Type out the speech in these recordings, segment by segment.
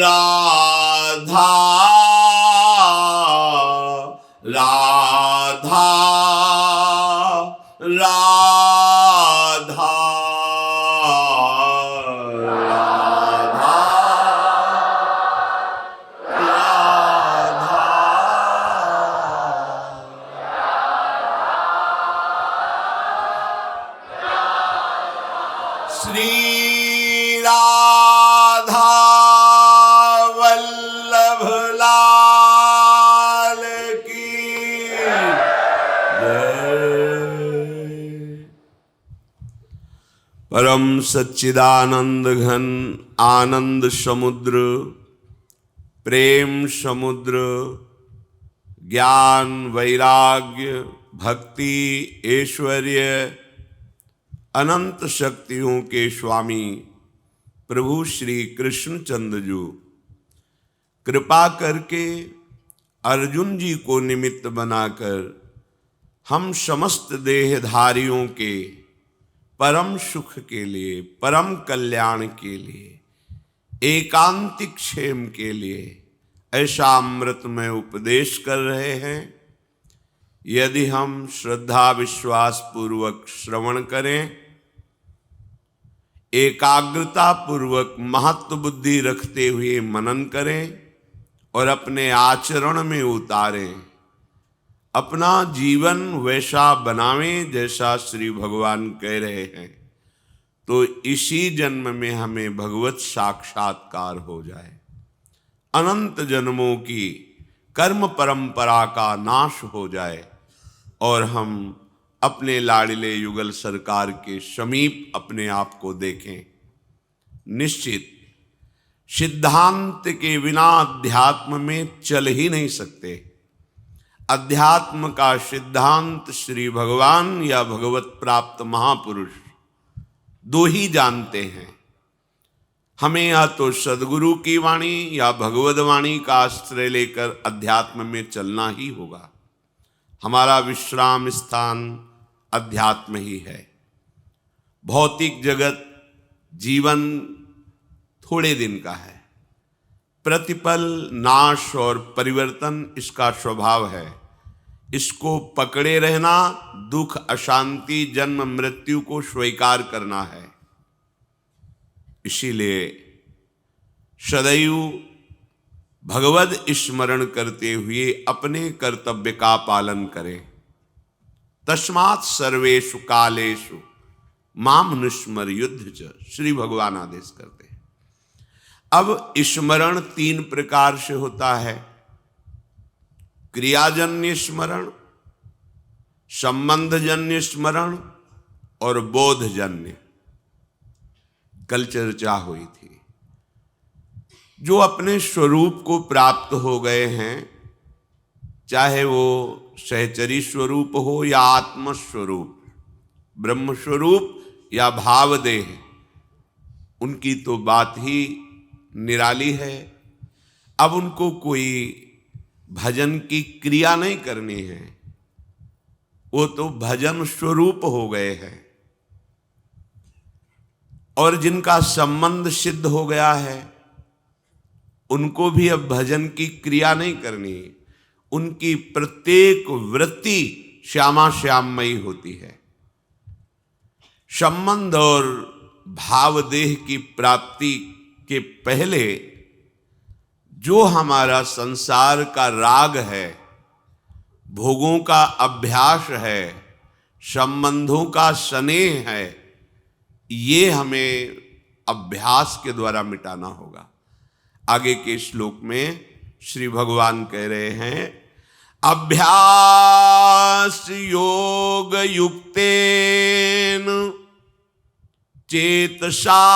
राधा राधा राधा राधा श्री राधा वल्लभ लाल की जय। परम सच्चिदानंद घन आनंद समुद्र, प्रेम समुद्र, ज्ञान वैराग्य भक्ति ऐश्वर्य अनंत शक्तियों के स्वामी प्रभु श्री कृष्णचंद्र जी कृपा करके अर्जुन जी को निमित्त बनाकर हम समस्त देहधारियों के परम सुख के लिए, परम कल्याण के लिए, एकांतिक क्षेम के लिए ऐसा अमृतमय उपदेश कर रहे हैं। यदि हम श्रद्धा विश्वास पूर्वक श्रवण करें, एकाग्रता पूर्वक महत्व बुद्धि रखते हुए मनन करें और अपने आचरण में उतारें, अपना जीवन वैसा बनावें जैसा श्री भगवान कह रहे हैं, तो इसी जन्म में हमें भगवत साक्षात्कार हो जाए। अनंत जन्मों की कर्म परंपरा का नाश हो जाए और हम अपने लाडले युगल सरकार के समीप अपने आप को देखें। निश्चित सिद्धांत के बिना अध्यात्म में चल ही नहीं सकते। अध्यात्म का सिद्धांत श्री भगवान या भगवत प्राप्त महापुरुष दो ही जानते हैं। हमें या तो सदगुरु की वाणी या भगवद वाणी का आश्रय लेकर अध्यात्म में चलना ही होगा। हमारा विश्राम स्थान अध्यात्म ही है। भौतिक जगत जीवन थोड़े दिन का है। प्रतिपल नाश और परिवर्तन इसका स्वभाव है। इसको पकड़े रहना दुख अशांति जन्म मृत्यु को स्वीकार करना है। इसीलिए सदैव भगवद स्मरण करते हुए अपने कर्तव्य का पालन करें। तस्मात् सर्वेषु कालेषु माम नुस्मर युद्ध च, श्री भगवान आदेश करते हैं। अब स्मरण तीन प्रकार से होता है। क्रियाजन्य स्मरण, संबंधजन्य स्मरण और बोधजन्य। कल चर्चा हुई थी। जो अपने स्वरूप को प्राप्त हो गए हैं, चाहे वो सहचरी स्वरूप हो या आत्म स्वरूप, ब्रह्म स्वरूप या भावदेह, उनकी तो बात ही निराली है। अब उनको कोई भजन की क्रिया नहीं करनी है, वो तो भजन स्वरूप हो गए हैं। और जिनका संबंध सिद्ध हो गया है, उनको भी अब भजन की क्रिया नहीं करनी। उनकी प्रत्येक वृत्ति श्यामा श्याममयी होती है। संबंध और भावदेह की प्राप्ति के पहले जो हमारा संसार का राग है, भोगों का अभ्यास है, संबंधों का स्नेह है, ये हमें अभ्यास के द्वारा मिटाना होगा। आगे के श्लोक में श्री भगवान कह रहे हैं, अभ्यास योग युक्तेन चेतसा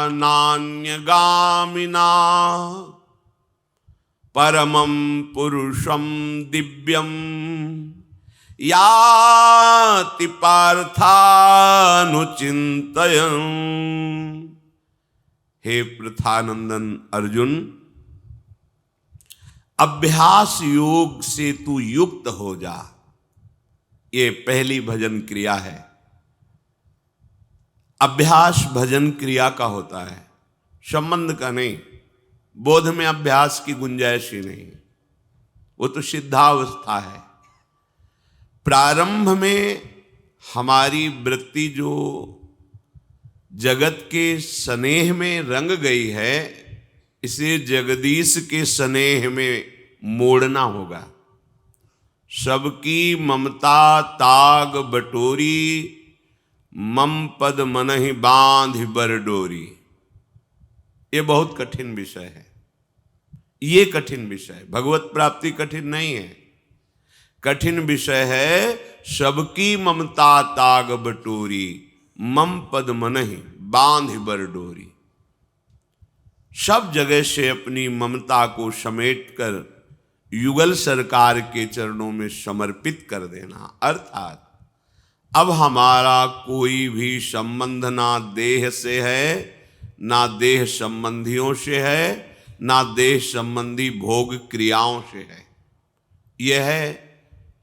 नान्यगामिना परमं पुरुषं दिव्यं याति पार्थानुचिन्तयन्। हे पृथानंदन अर्जुन, अभ्यास योग से तू युक्त हो जा। ये पहली भजन क्रिया है। अभ्यास भजन क्रिया का होता है, संबंध का नहीं। बोध में अभ्यास की गुंजाइश ही नहीं, वो तो सिद्धावस्था है। प्रारंभ में हमारी वृत्ति जो जगत के स्नेह में रंग गई है, इसे जगदीश के स्नेह में मोड़ना होगा। सबकी ममता ताग बटोरी, मम पद मनहि बांध बर डोरी। ये बहुत कठिन विषय है, ये कठिन विषय है। भगवत प्राप्ति कठिन नहीं है, कठिन विषय है सबकी ममता ताग बटोरी, मम पद मनहि बांध बर डोरी। सब जगह से अपनी ममता को समेटकर युगल सरकार के चरणों में समर्पित कर देना। अर्थात अब हमारा कोई भी संबंध ना देह से है, ना देह संबंधियों से है, ना देह संबंधी भोग क्रियाओं से है। यह है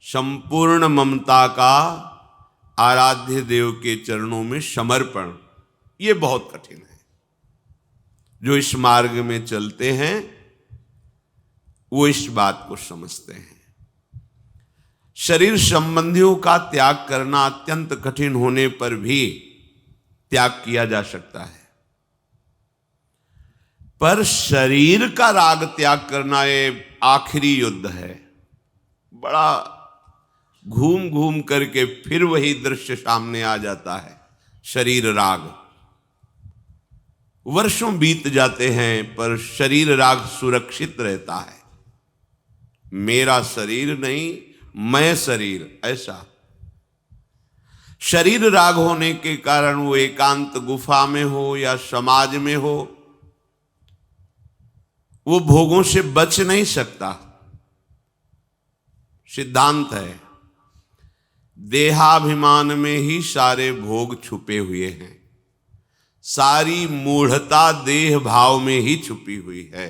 संपूर्ण ममता का आराध्य देव के चरणों में समर्पण। ये बहुत कठिन है। जो इस मार्ग में चलते हैं वो इस बात को समझते हैं। शरीर संबंधियों का त्याग करना अत्यंत कठिन होने पर भी त्याग किया जा सकता है, पर शरीर का राग त्याग करना ये आखिरी युद्ध है। बड़ा घूम घूम करके फिर वही दृश्य सामने आ जाता है, शरीर राग। वर्षों बीत जाते हैं पर शरीर राग सुरक्षित रहता है। मेरा शरीर नहीं, मैं शरीर, ऐसा। शरीर राग होने के कारण वो एकांत गुफा में हो या समाज में हो, वो भोगों से बच नहीं सकता। सिद्धांत है, देहाभिमान में ही सारे भोग छुपे हुए हैं, सारी मूढ़ता देह भाव में ही छुपी हुई है।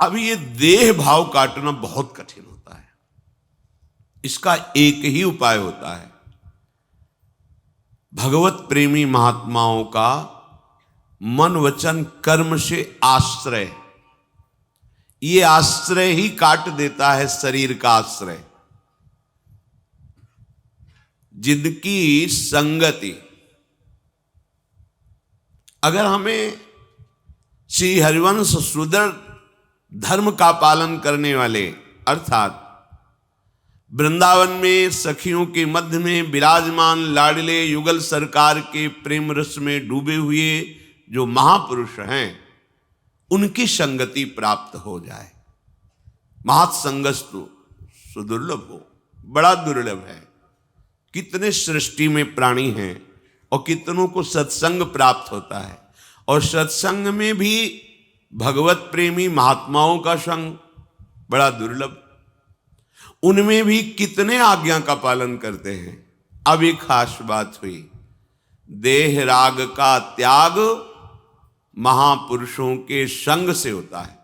अब ये देह भाव काटना बहुत कठिन होता है। इसका एक ही उपाय होता है, भगवत प्रेमी महात्माओं का मन वचन कर्म से आश्रय। ये आश्रय ही काट देता है शरीर का आश्रय। जिनकी संगति, अगर हमें श्री हरिवंश सुदृढ़ धर्म का पालन करने वाले, अर्थात वृंदावन में सखियों के मध्य में विराजमान लाडले युगल सरकार के प्रेम रस में डूबे हुए जो महापुरुष हैं, उनकी संगति प्राप्त हो जाए। महत्संगस्तु सुदुर्लभ हो, बड़ा दुर्लभ है। कितने सृष्टि में प्राणी हैं और कितनों को सत्संग प्राप्त होता है, और सत्संग में भी भगवत प्रेमी महात्माओं का संग बड़ा दुर्लभ। उनमें भी कितने आज्ञा का पालन करते हैं। अब एक खास बात हुई, देह राग का त्याग महापुरुषों के संग से होता है।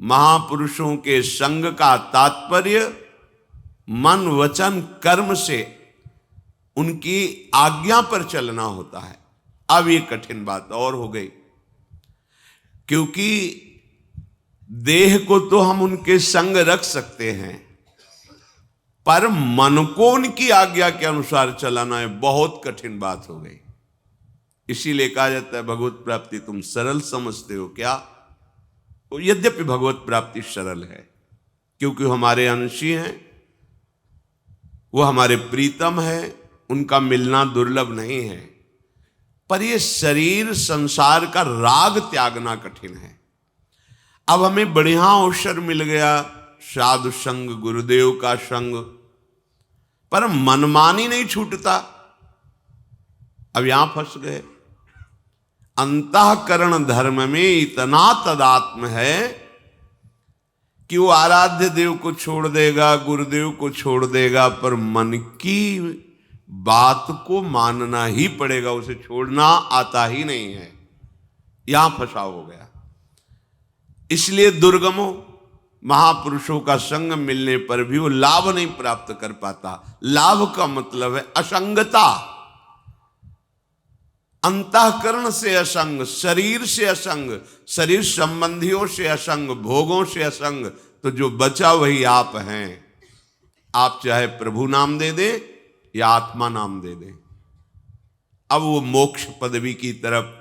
महापुरुषों के संग का तात्पर्य मन वचन कर्म से उनकी आज्ञा पर चलना होता है। अब ये कठिन बात और हो गई, क्योंकि देह को तो हम उनके संग रख सकते हैं, पर मन को उनकी आज्ञा के अनुसार चलाना है बहुत कठिन बात हो गई। इसीलिए कहा जाता है भगवत प्राप्ति तुम सरल समझते हो क्या? तो यद्यपि भगवत प्राप्ति सरल है, क्योंकि हमारे अंशी हैं, वो हमारे प्रीतम है, उनका मिलना दुर्लभ नहीं है। पर ये शरीर संसार का राग त्यागना कठिन है। अब हमें बढ़िया अवसर मिल गया, साधु संग, गुरुदेव का संग, पर मनमानी नहीं छूटता। अब यहां फंस गए। अंतःकरण धर्म में इतना तदात्म है कि वो आराध्य देव को छोड़ देगा, गुरुदेव को छोड़ देगा, पर मन की बात को मानना ही पड़ेगा, उसे छोड़ना आता ही नहीं है। यहां फंसाव हो गया। इसलिए दुर्गमों महापुरुषों का संग मिलने पर भी वो लाभ नहीं प्राप्त कर पाता। लाभ का मतलब है असंगता। अंतःकरण से असंग, शरीर से असंग, शरीर संबंधियों से असंग, भोगों से असंग, तो जो बचा वही आप हैं। आप चाहे प्रभु नाम दे दे या आत्मा नाम दे दे। अब वो मोक्ष पदवी की तरफ,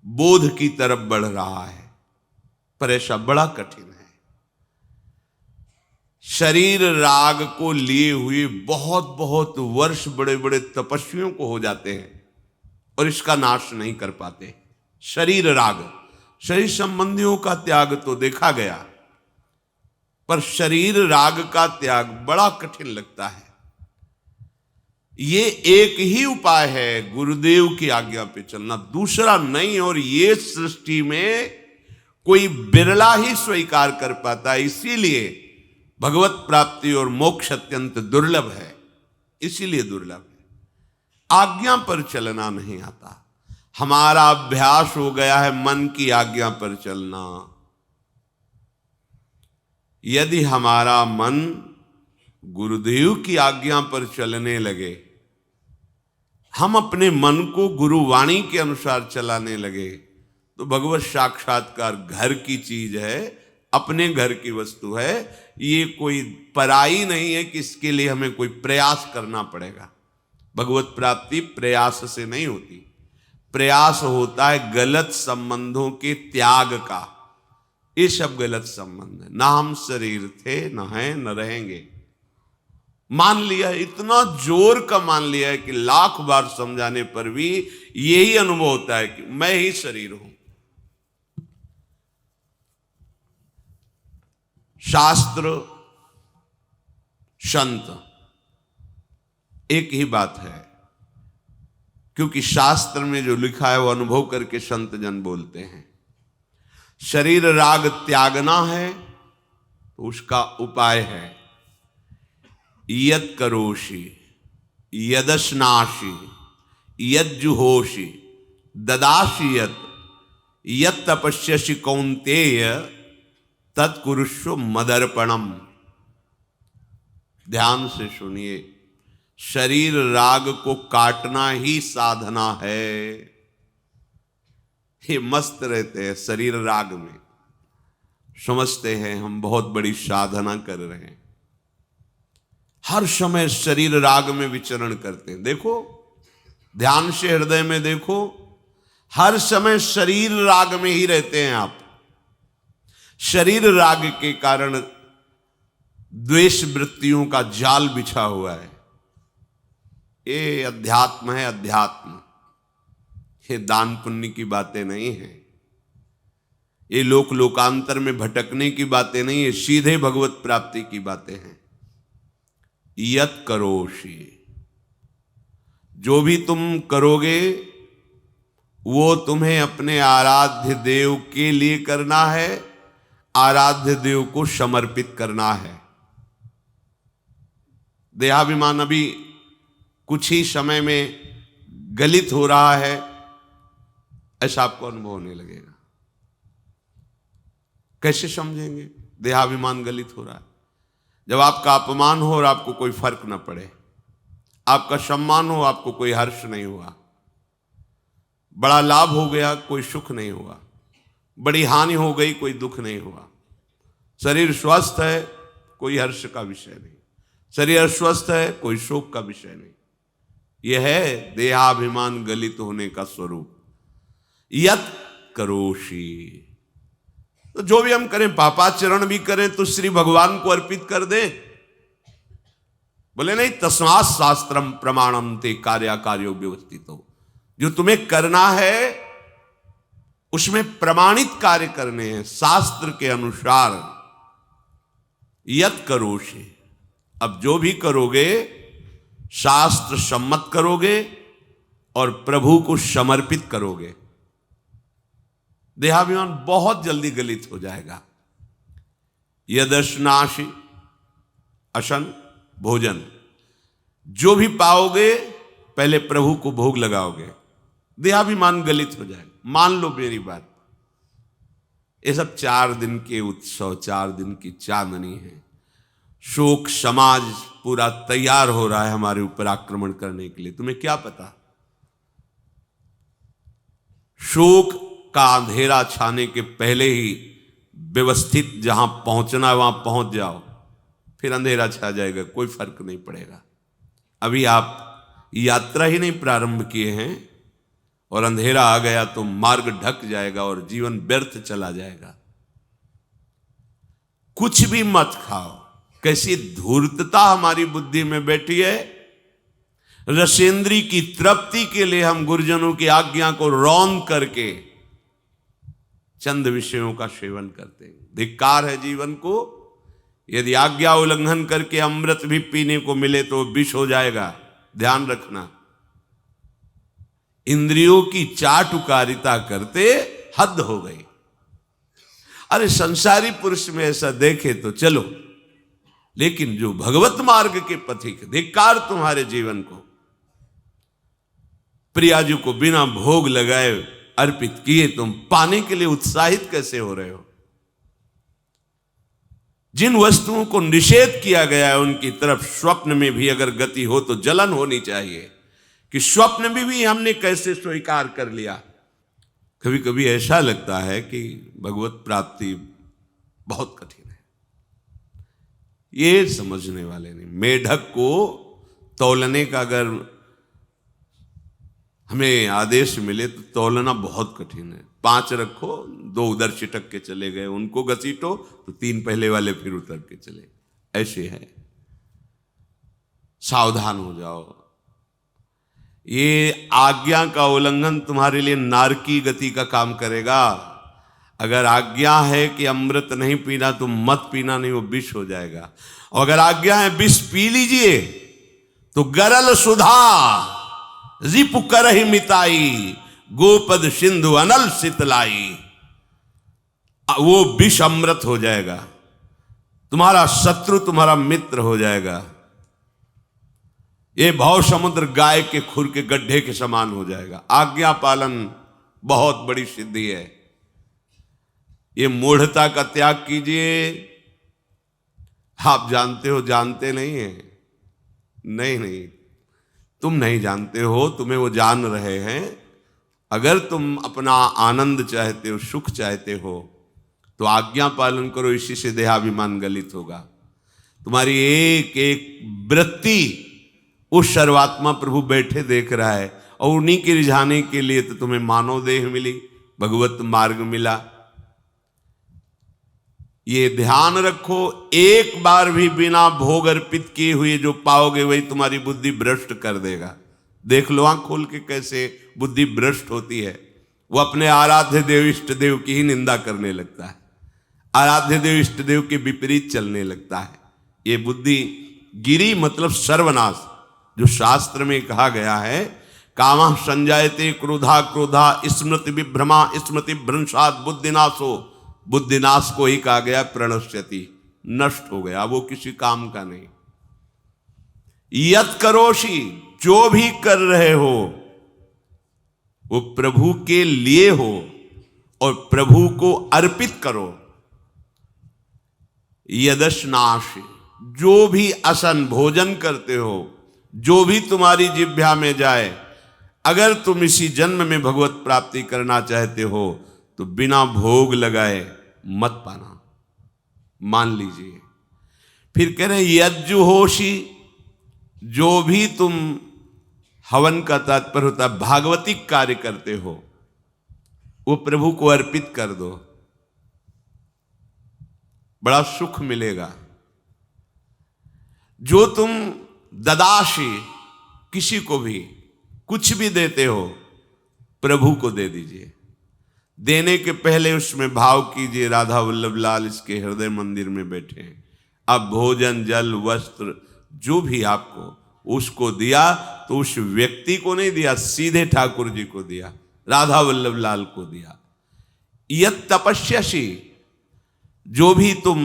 बोध की तरफ बढ़ रहा है, पर ऐसा बड़ा कठिन है। शरीर राग को लिए हुए बहुत बहुत वर्ष बड़े बड़े तपस्वियों को हो जाते हैं और इसका नाश नहीं कर पाते। शरीर राग, शरीर संबंधियों का त्याग तो देखा गया, पर शरीर राग का त्याग बड़ा कठिन लगता है। ये एक ही उपाय है, गुरुदेव की आज्ञा पे चलना, दूसरा नहीं। और ये सृष्टि में कोई बिरला ही स्वीकार कर पाता है। इसीलिए भगवत प्राप्ति और मोक्ष अत्यंत दुर्लभ है, इसीलिए दुर्लभ है। आज्ञा पर चलना नहीं आता। हमारा अभ्यास हो गया है मन की आज्ञा पर चलना। यदि हमारा मन गुरुदेव की आज्ञा पर चलने लगे, हम अपने मन को गुरुवाणी के अनुसार चलाने लगे, तो भगवत साक्षात्कार घर की चीज है, अपने घर की वस्तु है। ये कोई पराई नहीं है कि इसके लिए हमें कोई प्रयास करना पड़ेगा। भगवत प्राप्ति प्रयास से नहीं होती। प्रयास होता है गलत संबंधों के त्याग का। ये सब गलत संबंध है। ना हम शरीर थे, न हैं, न रहेंगे। मान लिया, इतना जोर का मान लिया है कि लाख बार समझाने पर भी यही अनुभव होता है कि मैं ही शरीर हूं। शास्त्र संत एक ही बात है, क्योंकि शास्त्र में जो लिखा है वो अनुभव करके संत जन बोलते हैं। शरीर राग त्यागना है तो उसका उपाय है यत् करोषि यदश्नासि यज्जुहोषि ददासि यत् तपस्यसि कौन्तेय तत्कुरुष्व मदर्पणम। ध्यान से सुनिए, शरीर राग को काटना ही साधना है। ये मस्त रहते हैं शरीर राग में, समझते हैं हम बहुत बड़ी साधना कर रहे हैं, हर समय शरीर राग में विचरण करते हैं। देखो ध्यान से हृदय में देखो, हर समय शरीर राग में ही रहते हैं आप। शरीर राग के कारण द्वेष वृत्तियों का जाल बिछा हुआ है। ये अध्यात्म है, अध्यात्म। ये दान पुण्य की बातें नहीं है, ये लोक लोकांतर में भटकने की बातें नहीं है, सीधे भगवत प्राप्ति की बातें हैं। यत् करोषि, जो भी तुम करोगे वो तुम्हें अपने आराध्य देव के लिए करना है, आराध्य देव को समर्पित करना है। देहाभिमान अभी कुछ ही समय में गलित हो रहा है, ऐसा आपको अनुभव होने लगेगा। कैसे समझेंगे देहाभिमान गलित हो रहा है? जब आपका अपमान हो और आपको कोई फर्क न पड़े, आपका सम्मान हो, आपको कोई हर्ष नहीं हुआ, बड़ा लाभ हो गया, कोई सुख नहीं हुआ, बड़ी हानि हो गई, कोई दुख नहीं हुआ, शरीर स्वस्थ है, कोई हर्ष का विषय नहीं, शरीर अस्वस्थ है, कोई शोक का विषय नहीं। यह है देहाभिमान गलित होने का स्वरूप। यत् करोषि, तो जो भी हम करें, पापाचरण भी करें तो श्री भगवान को अर्पित कर दे। बोले नहीं, तस्मात् शास्त्रम प्रमाणम ते कार्याकार्यो व्यवस्थितो। जो तुम्हें करना है उसमें प्रमाणित कार्य करने हैं शास्त्र के अनुसार। यत् करोषि, अब जो भी करोगे शास्त्र सम्मत करोगे और प्रभु को समर्पित करोगे, देहाभिमान बहुत जल्दी गलित हो जाएगा। यदश्नासि, अशन भोजन, जो भी पाओगे पहले प्रभु को भोग लगाओगे, देहाभिमान गलित हो जाएगा। मान लो मेरी बात, ये सब 4 दिन के उत्सव, 4 दिन की चांदनी है। शोक समाज पूरा तैयार हो रहा है हमारे ऊपर आक्रमण करने के लिए। तुम्हें क्या पता शोक का अंधेरा छाने के पहले ही व्यवस्थित जहां पहुंचना है वहां पहुंच जाओ, फिर अंधेरा छा जाएगा, कोई फर्क नहीं पड़ेगा। अभी आप यात्रा ही नहीं प्रारंभ किए हैं और अंधेरा आ गया तो मार्ग ढक जाएगा और जीवन व्यर्थ चला जाएगा। कुछ भी मत खाओ। कैसी धूर्तता हमारी बुद्धि में बैठी है। रसेंद्री की तृप्ति के लिए हम गुरुजनों की आज्ञा को रौंद करके चंद विषयों का सेवन करते हैं। धिक्कार है जीवन को। यदि आज्ञा उल्लंघन करके अमृत भी पीने को मिले तो विष हो जाएगा, ध्यान रखना। इंद्रियों की चाटुकारिता करते हद हो गई। अरे संसारी पुरुष में ऐसा देखे तो चलो, लेकिन जो भगवत मार्ग के पथिक, धिक्कार तुम्हारे जीवन को। प्रियाजू को बिना भोग लगाए अर्पित किए तुम पाने के लिए उत्साहित कैसे हो रहे हो? जिन वस्तुओं को निषेध किया गया है उनकी तरफ स्वप्न में भी अगर गति हो तो जलन होनी चाहिए कि स्वप्न में भी हमने कैसे स्वीकार कर लिया। कभी कभी ऐसा लगता है कि भगवत प्राप्ति बहुत कठिन है, ये समझने वाले नहीं। मेढक को तौलने का अगर हमें आदेश मिले तो तौलना बहुत कठिन है। 5 रखो, 2 उधर चिटक के चले गए, उनको घसीटो तो 3 पहले वाले फिर उतर के चले, ऐसे है। सावधान हो जाओ। ये आज्ञा का उल्लंघन तुम्हारे लिए नारकी गति का काम करेगा। अगर आज्ञा है कि अमृत नहीं पीना तो मत पीना, नहीं वो विष हो जाएगा। और अगर आज्ञा है विष पी लीजिए तो गरल सुधा रिपु करहि मिताई, गोपद सिंधु अनल शीतलाई। वो विष अमृत हो जाएगा, तुम्हारा शत्रु तुम्हारा मित्र हो जाएगा। ये भव समुद्र गाय के खुर के गड्ढे के समान हो जाएगा। आज्ञा पालन बहुत बड़ी सिद्धि है। ये मूढ़ता का त्याग कीजिए। आप जानते हो, जानते नहीं है? नहीं, तुम नहीं जानते हो, तुम्हें वो जान रहे हैं। अगर तुम अपना आनंद चाहते हो, सुख चाहते हो तो आज्ञा पालन करो, इसी से देहाभिमान गलित होगा। तुम्हारी एक एक वृत्ति उस सर्वात्मा प्रभु बैठे देख रहा है और उन्हीं के रिझाने के लिए तो तुम्हें मानव देह मिली, भगवत मार्ग मिला। ये ध्यान रखो, एक बार भी बिना भोग अर्पित किए हुए जो पाओगे वही तुम्हारी बुद्धि भ्रष्ट कर देगा। देख लो आंख खोल के कैसे बुद्धि भ्रष्ट होती है। वो अपने आराध्य देव इष्ट देव की ही निंदा करने लगता है, आराध्य देव इष्ट देव के विपरीत चलने लगता है। ये बुद्धि गिरी मतलब सर्वनाश। जो शास्त्र में कहा गया है, कामः संजायते क्रोधा क्रोधा स्मृति विभ्रमा स्मृति भ्रंशात् बुद्धिनाशो, बुद्धिनाश को ही कहा गया प्रणश्यति, नष्ट हो गया, वो किसी काम का नहीं। यत करोषि, जो भी कर रहे हो वो प्रभु के लिए हो और प्रभु को अर्पित करो। यदश्नाश, जो भी असन भोजन करते हो, जो भी तुम्हारी जिह्वा में जाए, अगर तुम इसी जन्म में भगवत प्राप्ति करना चाहते हो तो बिना भोग लगाए मत पाना, मान लीजिए। फिर कह रहे यज्जुहोषि, जो भी तुम, हवन का तात्पर्य होता है भागवतिक कार्य करते हो, वो प्रभु को अर्पित कर दो, बड़ा सुख मिलेगा। जो तुम ददाशी, किसी को भी कुछ भी देते हो प्रभु को दे दीजिए। देने के पहले उसमें भाव कीजिए राधा वल्लभ लाल इसके हृदय मंदिर में बैठे हैं। अब भोजन जल वस्त्र जो भी आपको उसको दिया तो उस व्यक्ति को नहीं दिया, सीधे ठाकुर जी को दिया, राधा वल्लभ लाल को दिया। यत तपस्यासी, जो भी तुम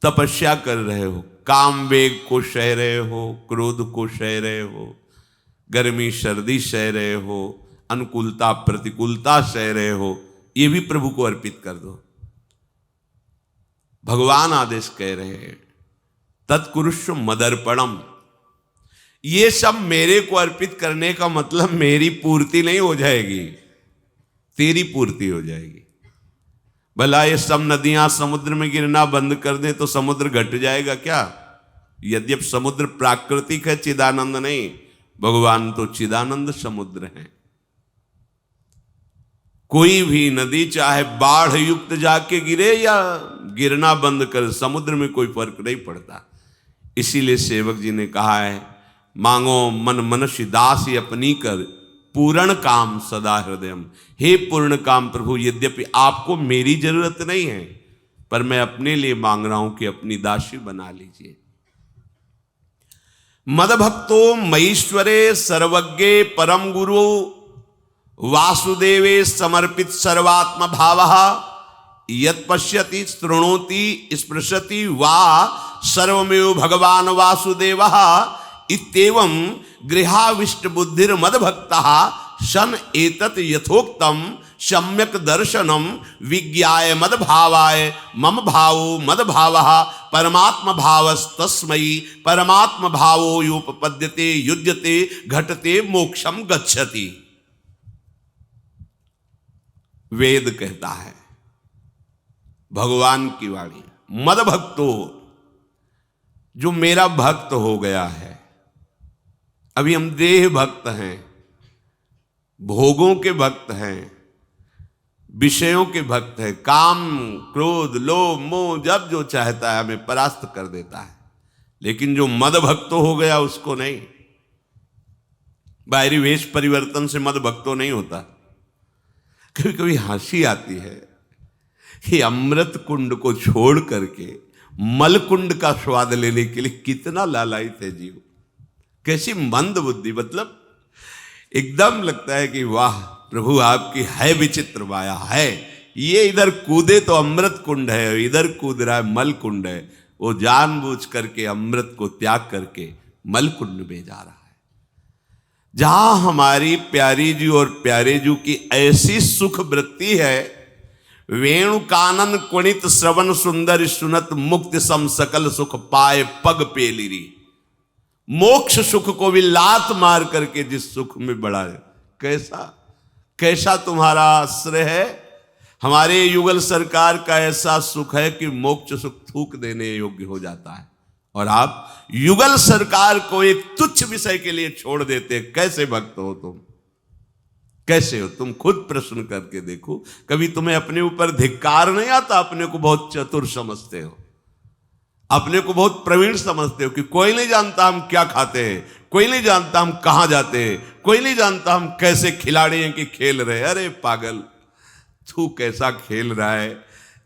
तपस्या कर रहे हो, काम वेग को सह रहे हो, क्रोध को सह रहे हो, गर्मी सर्दी सह रहे हो, अनुकूलता प्रतिकूलता सह रहे हो, ये भी प्रभु को अर्पित कर दो। भगवान आदेश कह रहे हैं तत्कुरुष्व मदर्पणम। ये सब मेरे को अर्पित करने का मतलब मेरी पूर्ति नहीं हो जाएगी, तेरी पूर्ति हो जाएगी। भला ये सब नदियां समुद्र में गिरना बंद कर दें तो समुद्र घट जाएगा क्या? यद्यप समुद्र प्राकृतिक है, चिदानंद नहीं, भगवान तो चिदानंद समुद्र है। कोई भी नदी चाहे बाढ़ युक्त जाके गिरे या गिरना बंद कर, समुद्र में कोई फर्क नहीं पड़ता। इसीलिए सेवक जी ने कहा है, मांगो मन मनुष्य दासी अपनी कर, पूर्ण काम सदा हृदयम। हे पूर्ण काम प्रभु, यद्यपि आपको मेरी जरूरत नहीं है, पर मैं अपने लिए मांग रहा हूं कि अपनी दासी बना लीजिए। मद भक्तो मईश्वरे सर्वज्ञे परम गुरु वासुदेवे समर्पित सर्वात्म भावः यत् पश्यति शृणोति स्पृशति वा सर्वमेव भगवान वासुदेवः इत्येवं गृहाविष्ट बुद्धिर मद भक्तः शन एतत् यथोक्तम सम्यक दर्शनम विज्ञाय मद भावाय मम भावो मद भावः परमात्म भावस्तस्मै परमात्म भावो योपपद्यते युज्यते घटते मोक्षम गच्छति। वेद कहता है, भगवान की वाणी, मद भक्तो, जो मेरा भक्त हो गया है। अभी हम देह भक्त हैं, भोगों के भक्त हैं, विषयों के भक्त हैं, काम क्रोध लोभ मोह जब जो चाहता है हमें परास्त कर देता है। लेकिन जो मद भक्त हो गया उसको नहीं। बाहरी वेश परिवर्तन से मद भक्तो नहीं होता। कभी कभी हंसी आती है कि अमृत कुंड को छोड़ करके मल कुंड का स्वाद लेने के लिए कितना लालायित है जीव। कैसी मंद बुद्धि, मतलब एकदम लगता है कि वाह प्रभु आपकी है विचित्र माया है। ये इधर कूदे तो अमृत कुंड है, इधर कूद रहा है मल कुंड है। वो जानबूझ करके अमृत को त्याग करके मल कुंड में जा रहा है। जहां हमारी प्यारी जी और प्यारे जी की ऐसी सुख वृत्ति है, वेणु कानन कुणित श्रवण सुंदर सुनत मुक्ति सम सकल सुख पाए पग पेलिरी। मोक्ष सुख को भी लात मार करके जिस सुख में बढ़ा है, कैसा कैसा तुम्हारा आश्रय है। हमारे युगल सरकार का ऐसा सुख है कि मोक्ष सुख थूक देने योग्य हो जाता है, और आप युगल सरकार को एक तुच्छ विषय के लिए छोड़ देते। कैसे भक्त हो तुम, कैसे हो तुम? खुद प्रश्न करके देखो। कभी तुम्हें अपने ऊपर धिक्कार नहीं आता? अपने को बहुत चतुर समझते हो, अपने को बहुत प्रवीण समझते हो कि कोई नहीं जानता हम क्या खाते हैं, कोई नहीं जानता हम कहां जाते हैं, कोई नहीं जानता हम कैसे खिलाड़ी हैं कि खेल रहे हैं। अरे पागल, तू कैसा खेल रहा है।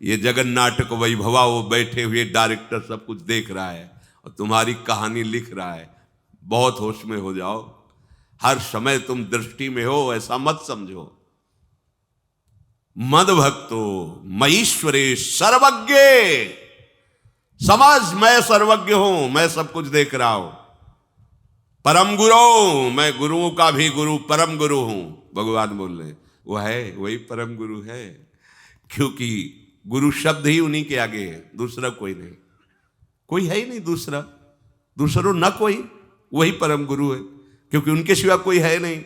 ये जगन नाटक वैभवा, वो बैठे हुए डायरेक्टर सब कुछ देख रहा है और तुम्हारी कहानी लिख रहा है। बहुत होश में हो जाओ, हर समय तुम दृष्टि में हो, ऐसा मत समझो। मद भक्तो मईश्वरे सर्वज्ञ, समझ मैं सर्वज्ञ हूं, मैं सब कुछ देख रहा हूं। परम गुरु, मैं गुरुओं का भी गुरु, परम गुरु हूं। भगवान बोल रहे वो है, वही परम गुरु है, क्योंकि गुरु शब्द ही उन्हीं के आगे है, दूसरा कोई नहीं, कोई है ही नहीं दूसरा, दूसरो न कोई, वही परम गुरु है, क्योंकि उनके सिवा कोई है नहीं,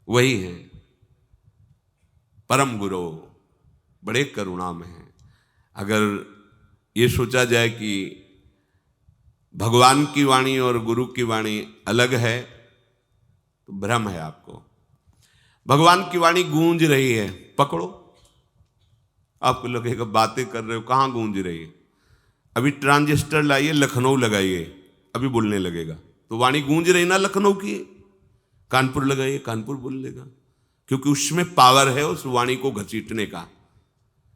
वही है परम गुरु। बड़े करुणा में है। अगर ये सोचा जाए कि भगवान की वाणी और गुरु की वाणी अलग है तो भ्रम है आपको। भगवान की वाणी गूंज रही है, पकड़ो। आपको लगेगा बातें कर रहे हो, कहां गूंज रही है? अभी ट्रांजिस्टर लाइए, लखनऊ लगाइए, अभी बोलने लगेगा। तो वाणी गूंज रही ना लखनऊ की। कानपुर लगाइए, कानपुर बोल लेगा, क्योंकि उसमें पावर है उस वाणी को घसीटने का।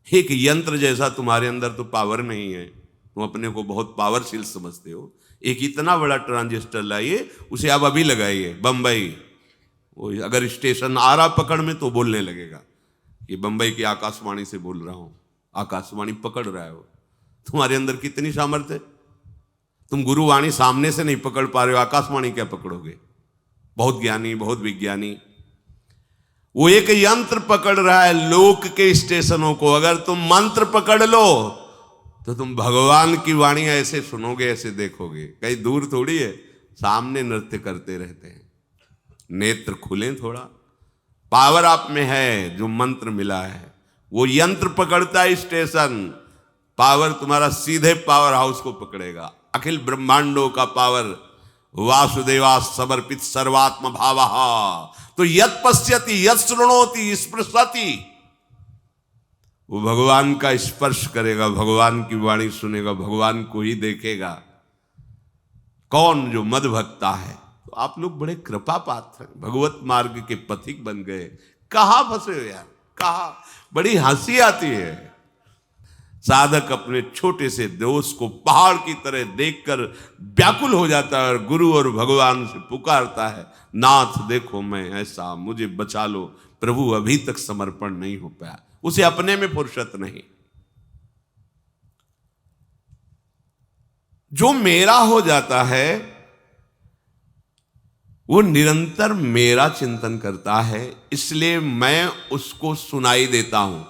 एक यंत्र जैसा तुम्हारे अंदर तो पावर नहीं है, तुम अपने को बहुत पावरशील समझते हो। एक इतना बड़ा ट्रांजिस्टर लाइए, उसे आप अभी लगाइए बंबई, वो अगर स्टेशन आ रहा पकड़ में तो बोलने लगेगा कि बंबई की आकाशवाणी से बोल रहा हूं। आकाशवाणी पकड़ रहा है वो। तुम्हारे अंदर कितनी सामर्थ्य है। तुम गुरुवाणी सामने से नहीं पकड़ पा रहे हो, आकाशवाणी क्या पकड़ोगे? बहुत ज्ञानी, बहुत विज्ञानी, वो एक यंत्र पकड़ रहा है लोक के स्टेशनों को। अगर तुम मंत्र पकड़ लो तो तुम भगवान की वाणी ऐसे सुनोगे, ऐसे देखोगे, कहीं दूर थोड़ी है, सामने नृत्य करते रहते हैं। नेत्र खुलें थोड़ा, पावर आप में है, जो मंत्र मिला है वो यंत्र पकड़ता है स्टेशन, पावर तुम्हारा सीधे पावर हाउस को पकड़ेगा। अखिल ब्रह्मांडों का पावर वासुदेवा समर्पित सर्वात्म भावः। तो यत् पश्यति यत् शृणोति स्पृशति, वो भगवान का स्पर्श करेगा, भगवान की वाणी सुनेगा, भगवान को ही देखेगा। कौन? जो मद भक्ता है। तो आप लोग बड़े कृपा पात्र हैं, भगवत मार्ग के पथिक बन गए। कहां फंसे हो यार, कहां? बड़ी हंसी आती है। साधक अपने छोटे से दोष को पहाड़ की तरह देखकर व्याकुल हो जाता है और गुरु और भगवान से पुकारता है, नाथ देखो मैं ऐसा, मुझे बचा लो। प्रभु अभी तक समर्पण नहीं हो पाया, उसे अपने में फुर्सत नहीं। जो मेरा हो जाता है वो निरंतर मेरा चिंतन करता है, इसलिए मैं उसको सुनाई देता हूं।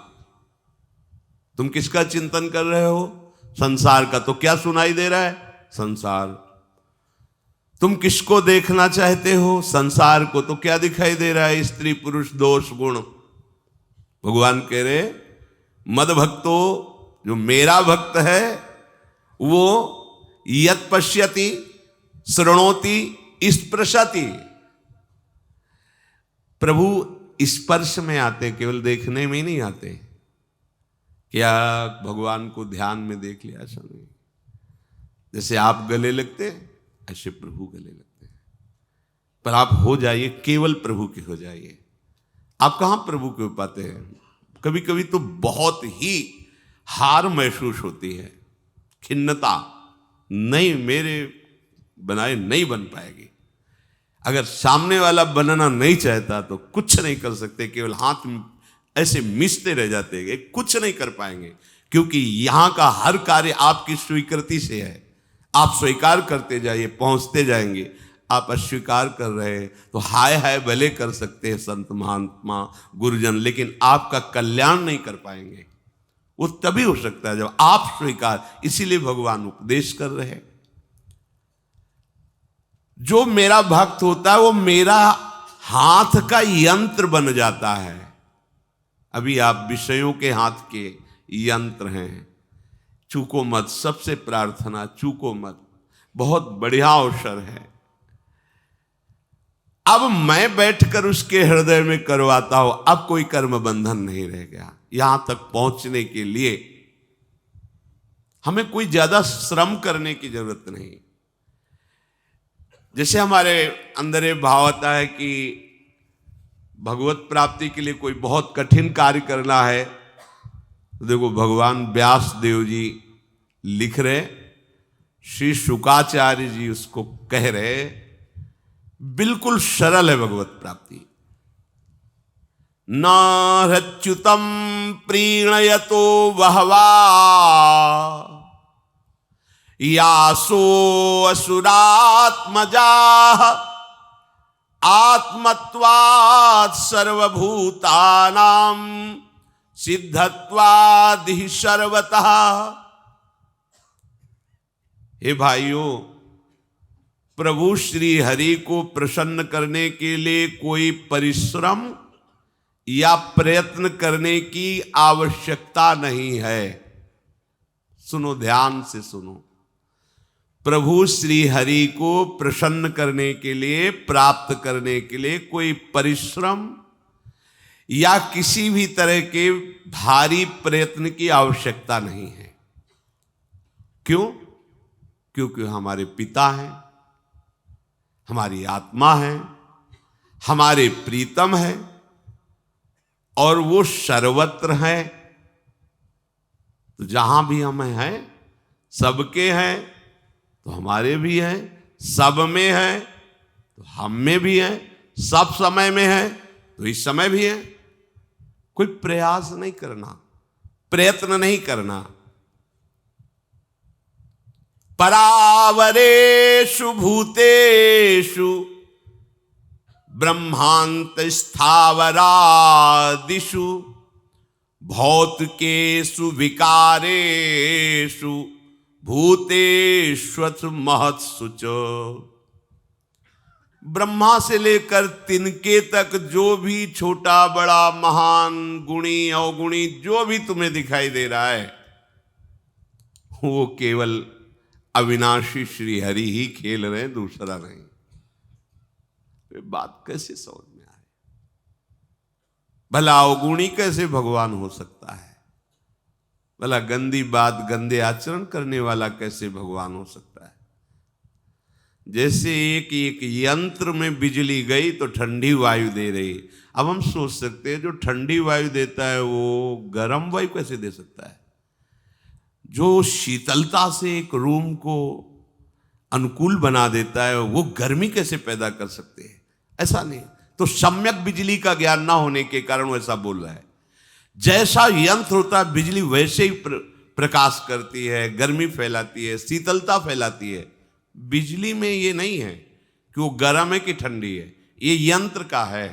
तुम किसका चिंतन कर रहे हो? संसार का। तो क्या सुनाई दे रहा है? संसार। तुम किसको देखना चाहते हो? संसार को। तो क्या दिखाई दे रहा है? स्त्री पुरुष दोष गुण। भगवान कह रहे मद भक्तो, जो मेरा भक्त है वो यत् पश्यति शृणोति स्पृशति। प्रभु स्पर्श में आते, केवल देखने में ही नहीं आते। क्या भगवान को ध्यान में देख लिया? ऐसा नहीं। जैसे आप गले लगते ऐसे प्रभु गले लगते हैं। पर आप हो जाइए, केवल प्रभु के हो जाइए। आप कहां प्रभु के हो पाते हैं? कभी कभी तो बहुत ही हार महसूस होती है, खिन्नता। नहीं, मेरे बनाए नहीं बन पाएगी। अगर सामने वाला बनना नहीं चाहता तो कुछ नहीं कर सकते, केवल हाथ ऐसे मिचते रह जाते हैं, कुछ नहीं कर पाएंगे। क्योंकि यहां का हर कार्य आपकी स्वीकृति से है। आप स्वीकार करते जाइए, पहुंचते जाएंगे। आप अस्वीकार कर रहे हैं तो हाय हाय भले कर सकते हैं संत महात्मा गुरुजन, लेकिन आपका कल्याण नहीं कर पाएंगे। वो तभी हो सकता है जब आप स्वीकार। इसीलिए भगवान उपदेश कर रहे हैं। जो मेरा भक्त होता है वो मेरा हाथ का यंत्र बन जाता है। अभी आप विषयों के हाथ के यंत्र हैं। चूको मत, सबसे प्रार्थना, चूको मत। बहुत बढ़िया अवसर है। अब मैं बैठकर उसके हृदय में करवाता हूं। अब कोई कर्म बंधन नहीं रह गया। यहां तक पहुंचने के लिए हमें कोई ज्यादा श्रम करने की जरूरत नहीं। जैसे हमारे अंदर ये भाव आता है कि भगवत प्राप्ति के लिए कोई बहुत कठिन कार्य करना है, तो देखो भगवान व्यास देव जी लिख रहे, श्री शुकाचार्य जी उसको कह रहे, बिल्कुल सरल है भगवत प्राप्ति। नारच्युतम प्रीणयतो वहवा यासो असुरात्मजा आत्मत्वात् सर्वभूतानां सिद्धत्वादि सर्वतः। हे भाइयों, प्रभु श्री हरि को प्रसन्न करने के लिए कोई परिश्रम या प्रयत्न करने की आवश्यकता नहीं है। सुनो, ध्यान से सुनो। प्रभु श्री हरि को प्रसन्न करने के लिए, प्राप्त करने के लिए कोई परिश्रम या किसी भी तरह के भारी प्रयत्न की आवश्यकता नहीं है। क्यों? क्योंकि हमारे पिता हैं, हमारी आत्मा है, हमारे प्रीतम है और वो सर्वत्र है। तो जहां भी हम हैं, सबके हैं तो हमारे भी हैं, सब में है तो हम में भी है, सब समय में है तो इस समय भी है। कोई प्रयास नहीं करना, प्रयत्न नहीं करना। परावरेषु भूतेषु ब्रह्मांत स्थावरादिषु भौतिकेषु विकारेषु भूतेष्वथ महत्सु च। ब्रह्मा से लेकर तिनके तक जो भी छोटा बड़ा महान गुणी अवगुणी जो भी तुम्हें दिखाई दे रहा है, वो केवल अविनाशी श्री हरि ही खेल रहे हैं, दूसरा नहीं। ये बात कैसे समझ में आए? भला अवगुणी कैसे भगवान हो सकता है? भला गंदी बात गंदे आचरण करने वाला कैसे भगवान हो सकता है? जैसे एक एक यंत्र में बिजली गई तो ठंडी वायु दे रही। अब हम सोच सकते हैं जो ठंडी वायु देता है वो गर्म वायु कैसे दे सकता है? जो शीतलता से एक रूम को अनुकूल बना देता है वो गर्मी कैसे पैदा कर सकते हैं? ऐसा नहीं। तो सम्यक बिजली का ज्ञान ना होने के कारण वो ऐसा बोल रहा है। जैसा यंत्र होता है बिजली वैसे ही प्रकाश करती है, गर्मी फैलाती है, शीतलता फैलाती है। बिजली में ये नहीं है कि वो गर्म है कि ठंडी है, ये यंत्र का है।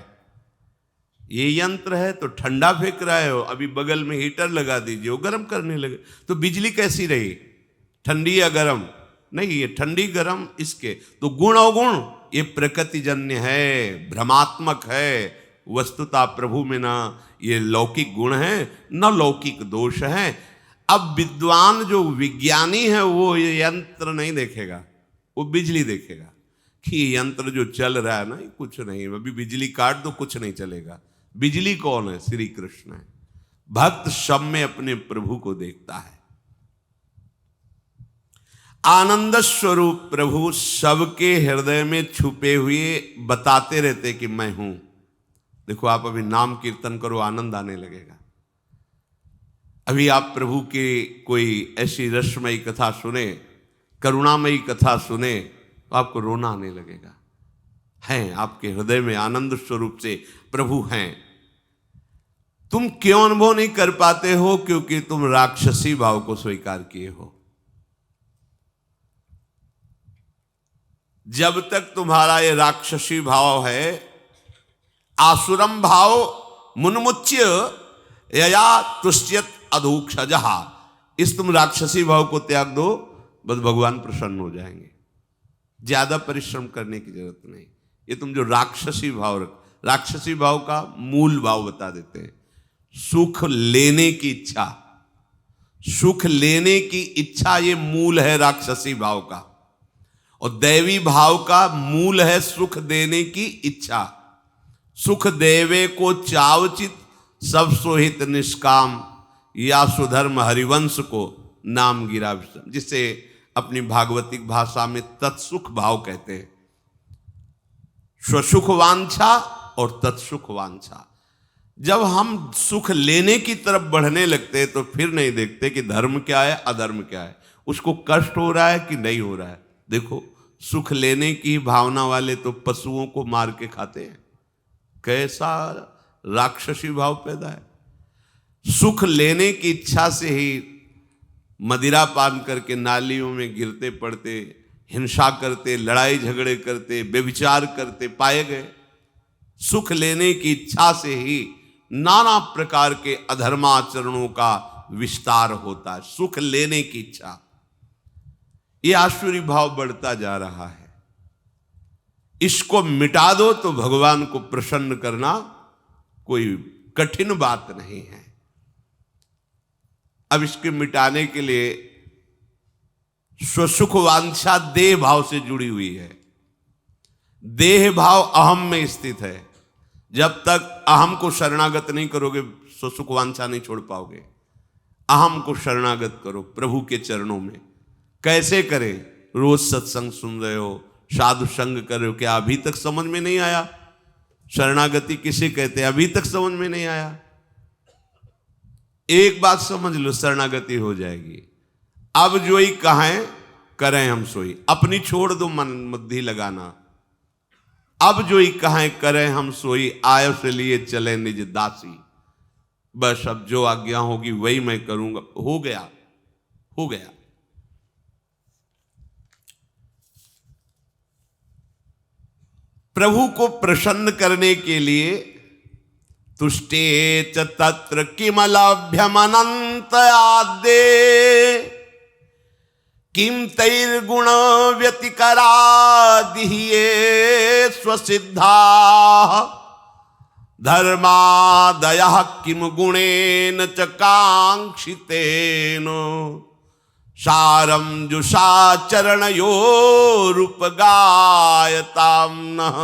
ये यंत्र है तो ठंडा फेंक रहा है, अभी बगल में हीटर लगा दीजिए वो गर्म करने लगे। तो बिजली कैसी रही, ठंडी या गर्म? नहीं, ये ठंडी गर्म इसके। तो गुण अवगुण ये प्रकृतिजन्य है, भ्रमात्मक है। वस्तुतः प्रभु में ना ये लौकिक गुण है न लौकिक दोष है। अब विद्वान जो विज्ञानी है वो ये यंत्र नहीं देखेगा, वो बिजली देखेगा कि ये यंत्र जो चल रहा है ना ये कुछ नहीं, अभी बिजली काट दो कुछ नहीं चलेगा। बिजली कौन है? श्री कृष्ण है। भक्त सब में अपने प्रभु को देखता है। आनंद स्वरूप प्रभु सबके हृदय में छुपे हुए बताते रहते कि मैं हूं। देखो आप अभी नाम कीर्तन करो, आनंद आने लगेगा। अभी आप प्रभु की कोई ऐसी रसमयी कथा सुने, करुणामयी कथा सुने तो आपको रोना आने लगेगा। हैं आपके हृदय में आनंद स्वरूप से प्रभु हैं। तुम क्यों अनुभव नहीं कर पाते हो? क्योंकि तुम राक्षसी भाव को स्वीकार किए हो। जब तक तुम्हारा ये राक्षसी भाव है, आसुरम भाव मुन्मुच्य यया तुष्यत अधूक्षजहा, इस तुम राक्षसी भाव को त्याग दो, बस भगवान प्रसन्न हो जाएंगे। ज्यादा परिश्रम करने की जरूरत नहीं। ये तुम जो राक्षसी भाव का मूल भाव बता देते हैं। सुख लेने की इच्छा, सुख लेने की इच्छा ये मूल है राक्षसी भाव का। और दैवी भाव का मूल है सुख देने की इच्छा। सुख देवे को चावचित सब सोहित निष्काम, या सुधर्म हरिवंश को नाम गिरा, जिसे अपनी भागवतिक भाषा में तत्सुख भाव कहते हैं। स्वसुख वांछा और तत्सुख वांछा। जब हम सुख लेने की तरफ बढ़ने लगते हैं तो फिर नहीं देखते कि धर्म क्या है अधर्म क्या है, उसको कष्ट हो रहा है कि नहीं हो रहा है। देखो सुख लेने की भावना वाले तो पशुओं को मार के खाते हैं। कैसा राक्षसी भाव पैदा है। सुख लेने की इच्छा से ही मदिरा पान करके नालियों में गिरते पड़ते, हिंसा करते, लड़ाई झगड़े करते, व्यभिचार करते पाए गए। सुख लेने की इच्छा से ही नाना प्रकार के अधर्माचरणों का विस्तार होता है। सुख लेने की इच्छा, ये आसुरी भाव बढ़ता जा रहा है। इसको मिटा दो तो भगवान को प्रसन्न करना कोई कठिन बात नहीं है। अब इसके मिटाने के लिए स्वसुख वांछा देह भाव से जुड़ी हुई है। देह भाव अहम में स्थित है। जब तक अहम को शरणागत नहीं करोगे स्वसुख वांछा नहीं छोड़ पाओगे। अहम को शरणागत करो प्रभु के चरणों में। कैसे करें? रोज सत्संग सुन रहे हो, साधु संग कर रहे हो, क्या अभी तक समझ में नहीं आया? शरणागति किसे कहते हैं? अभी तक समझ में नहीं आया? एक बात समझ लो, शरणागति हो जाएगी। अब जो ही कहें करें हम सोई, अपनी छोड़ दो मन बुद्धि लगाना। अब जो ही कहें करें हम सोई, आय से लिए चले निज दासी। बस अब जो आज्ञा होगी वही मैं करूंगा। हो गया, हो गया। प्रभु को प्रसन्न करने के लिए तुष्टे च तत्र किमलभ्यमनंत आद्ये किम तैर्गुण व्यतिकरा दिहिये स्वसिद्धा धर्मादयः किम गुणेन च कांक्षितेन सारं जुषा चरणयोरुपगायतां नः।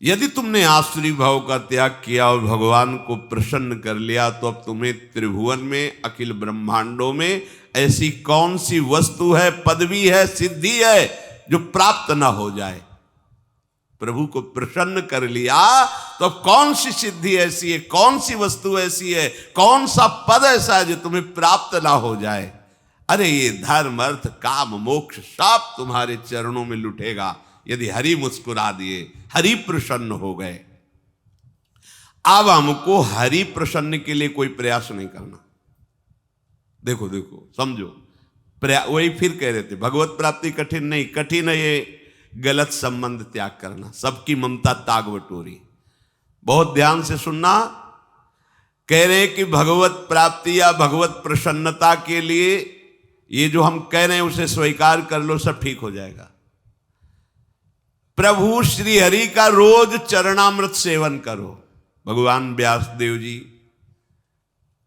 यदि तुमने आसुरी भाव का त्याग किया और भगवान को प्रसन्न कर लिया तो अब तुम्हें त्रिभुवन में, अखिल ब्रह्मांडों में ऐसी कौन सी वस्तु है, पदवी है, सिद्धि है जो प्राप्त ना हो जाए। प्रभु को प्रसन्न कर लिया तो अब कौन सी सिद्धि ऐसी है, कौन सी वस्तु ऐसी है, कौन सा पद ऐसा है जो तुम्हें प्राप्त ना हो जाए। अरे ये धर्म अर्थ काम मोक्ष सब तुम्हारे चरणों में लुटेगा यदि हरि मुस्कुरा दिए, हरि प्रसन्न हो गए। अब हमको हरि प्रसन्न के लिए कोई प्रयास नहीं करना। देखो देखो समझो, वही फिर कह रहे थे भगवत प्राप्ति कठिन नहीं, कठिन है ये गलत संबंध त्याग करना, सबकी ममता ताग बटोरी। बहुत ध्यान से सुनना, कह रहे कि भगवत प्राप्ति या भगवत प्रसन्नता के लिए ये जो हम कह रहे हैं उसे स्वीकार कर लो, सब ठीक हो जाएगा। प्रभु श्री हरि का रोज चरणामृत सेवन करो। भगवान व्यासदेव जी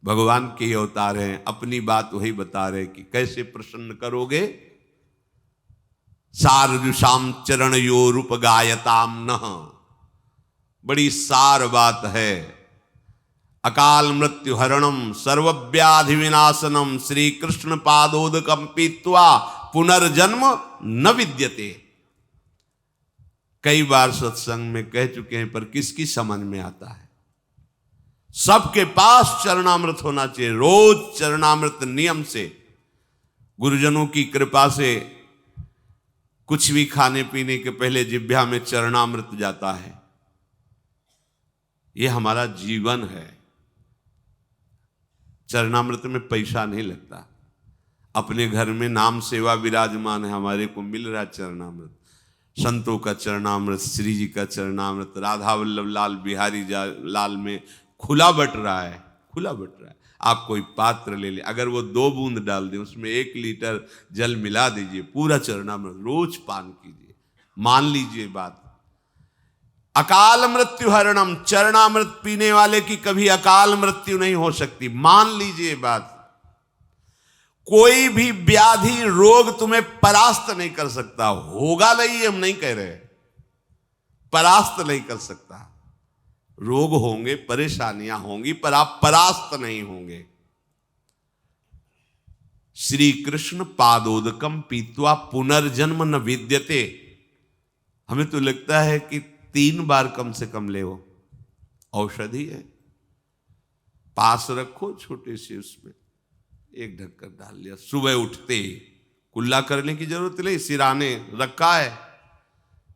भगवान के अवतार हैं, अपनी बात वही बता रहे कि कैसे प्रसन्न करोगे। सारजुषाम चरण योरूप गायताम नः, बड़ी सार बात है। अकाल मृत्यु हरणम सर्वव्याधि विनाशनम श्री कृष्ण पादोदकम पीत्वा पुनर्जन्म न विद्यते। कई बार सत्संग में कह चुके हैं पर किसकी समझ में आता है। सबके पास चरणामृत होना चाहिए, रोज चरणामृत नियम से। गुरुजनों की कृपा से कुछ भी खाने पीने के पहले जिह्वा में चरणामृत जाता है। यह हमारा जीवन है। चरणामृत में पैसा नहीं लगता। अपने घर में नाम सेवा विराजमान है, हमारे को मिल रहा है चरणामृत। संतों का चरणामृत, श्री जी का चरणामृत राधा वल्लभ लाल बिहारी लाल में खुला बट रहा है, खुला बट रहा है। आप कोई पात्र ले ले, अगर वो 2 बूंद डाल दें, उसमें 1 लीटर जल मिला दीजिए, पूरा चरणामृत रोज पान कीजिए। मान लीजिए बात। अकाल मृत्यु हरणम, चरणामृत पीने वाले की कभी अकाल मृत्यु नहीं हो सकती। मान लीजिए बात। कोई भी व्याधि रोग तुम्हें परास्त नहीं कर सकता। होगा नहीं, हम नहीं कह रहे, परास्त नहीं कर सकता। रोग होंगे, परेशानियां होंगी, पर आप परास्त नहीं होंगे। श्री कृष्ण पादोदकम पीत्वा पुनर्जन्म न विद्यते। हमें तो लगता है कि 3 बार कम से कम ले, वो औषधि है। पास रखो छोटे से, उसमें 1 ढक्कन डाल लिया, सुबह उठते ही कुल्ला करने की जरूरत नहीं, सिराने रखा है।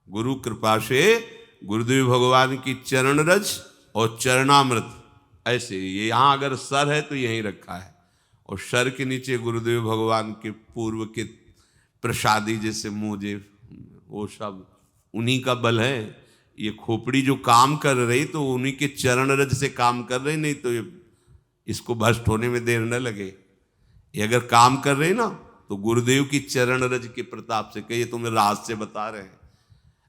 गुरु कृपा से गुरुदेव भगवान की चरण रज और चरणामृत ऐसे, ये यहां अगर सर है तो यहीं रखा है, और सर के नीचे गुरुदेव भगवान के पूर्व के प्रसादी जैसे मुझे, वो सब उन्हीं का बल है। ये खोपड़ी जो काम कर रही तो उन्हीं के चरण रज से काम कर रही, नहीं तो इसको भ्रष्ट होने में देर न लगे। ये अगर काम कर रहे ना तो गुरुदेव की चरण रज के प्रताप से, कहिए तुम्हें राज से बता रहे हैं।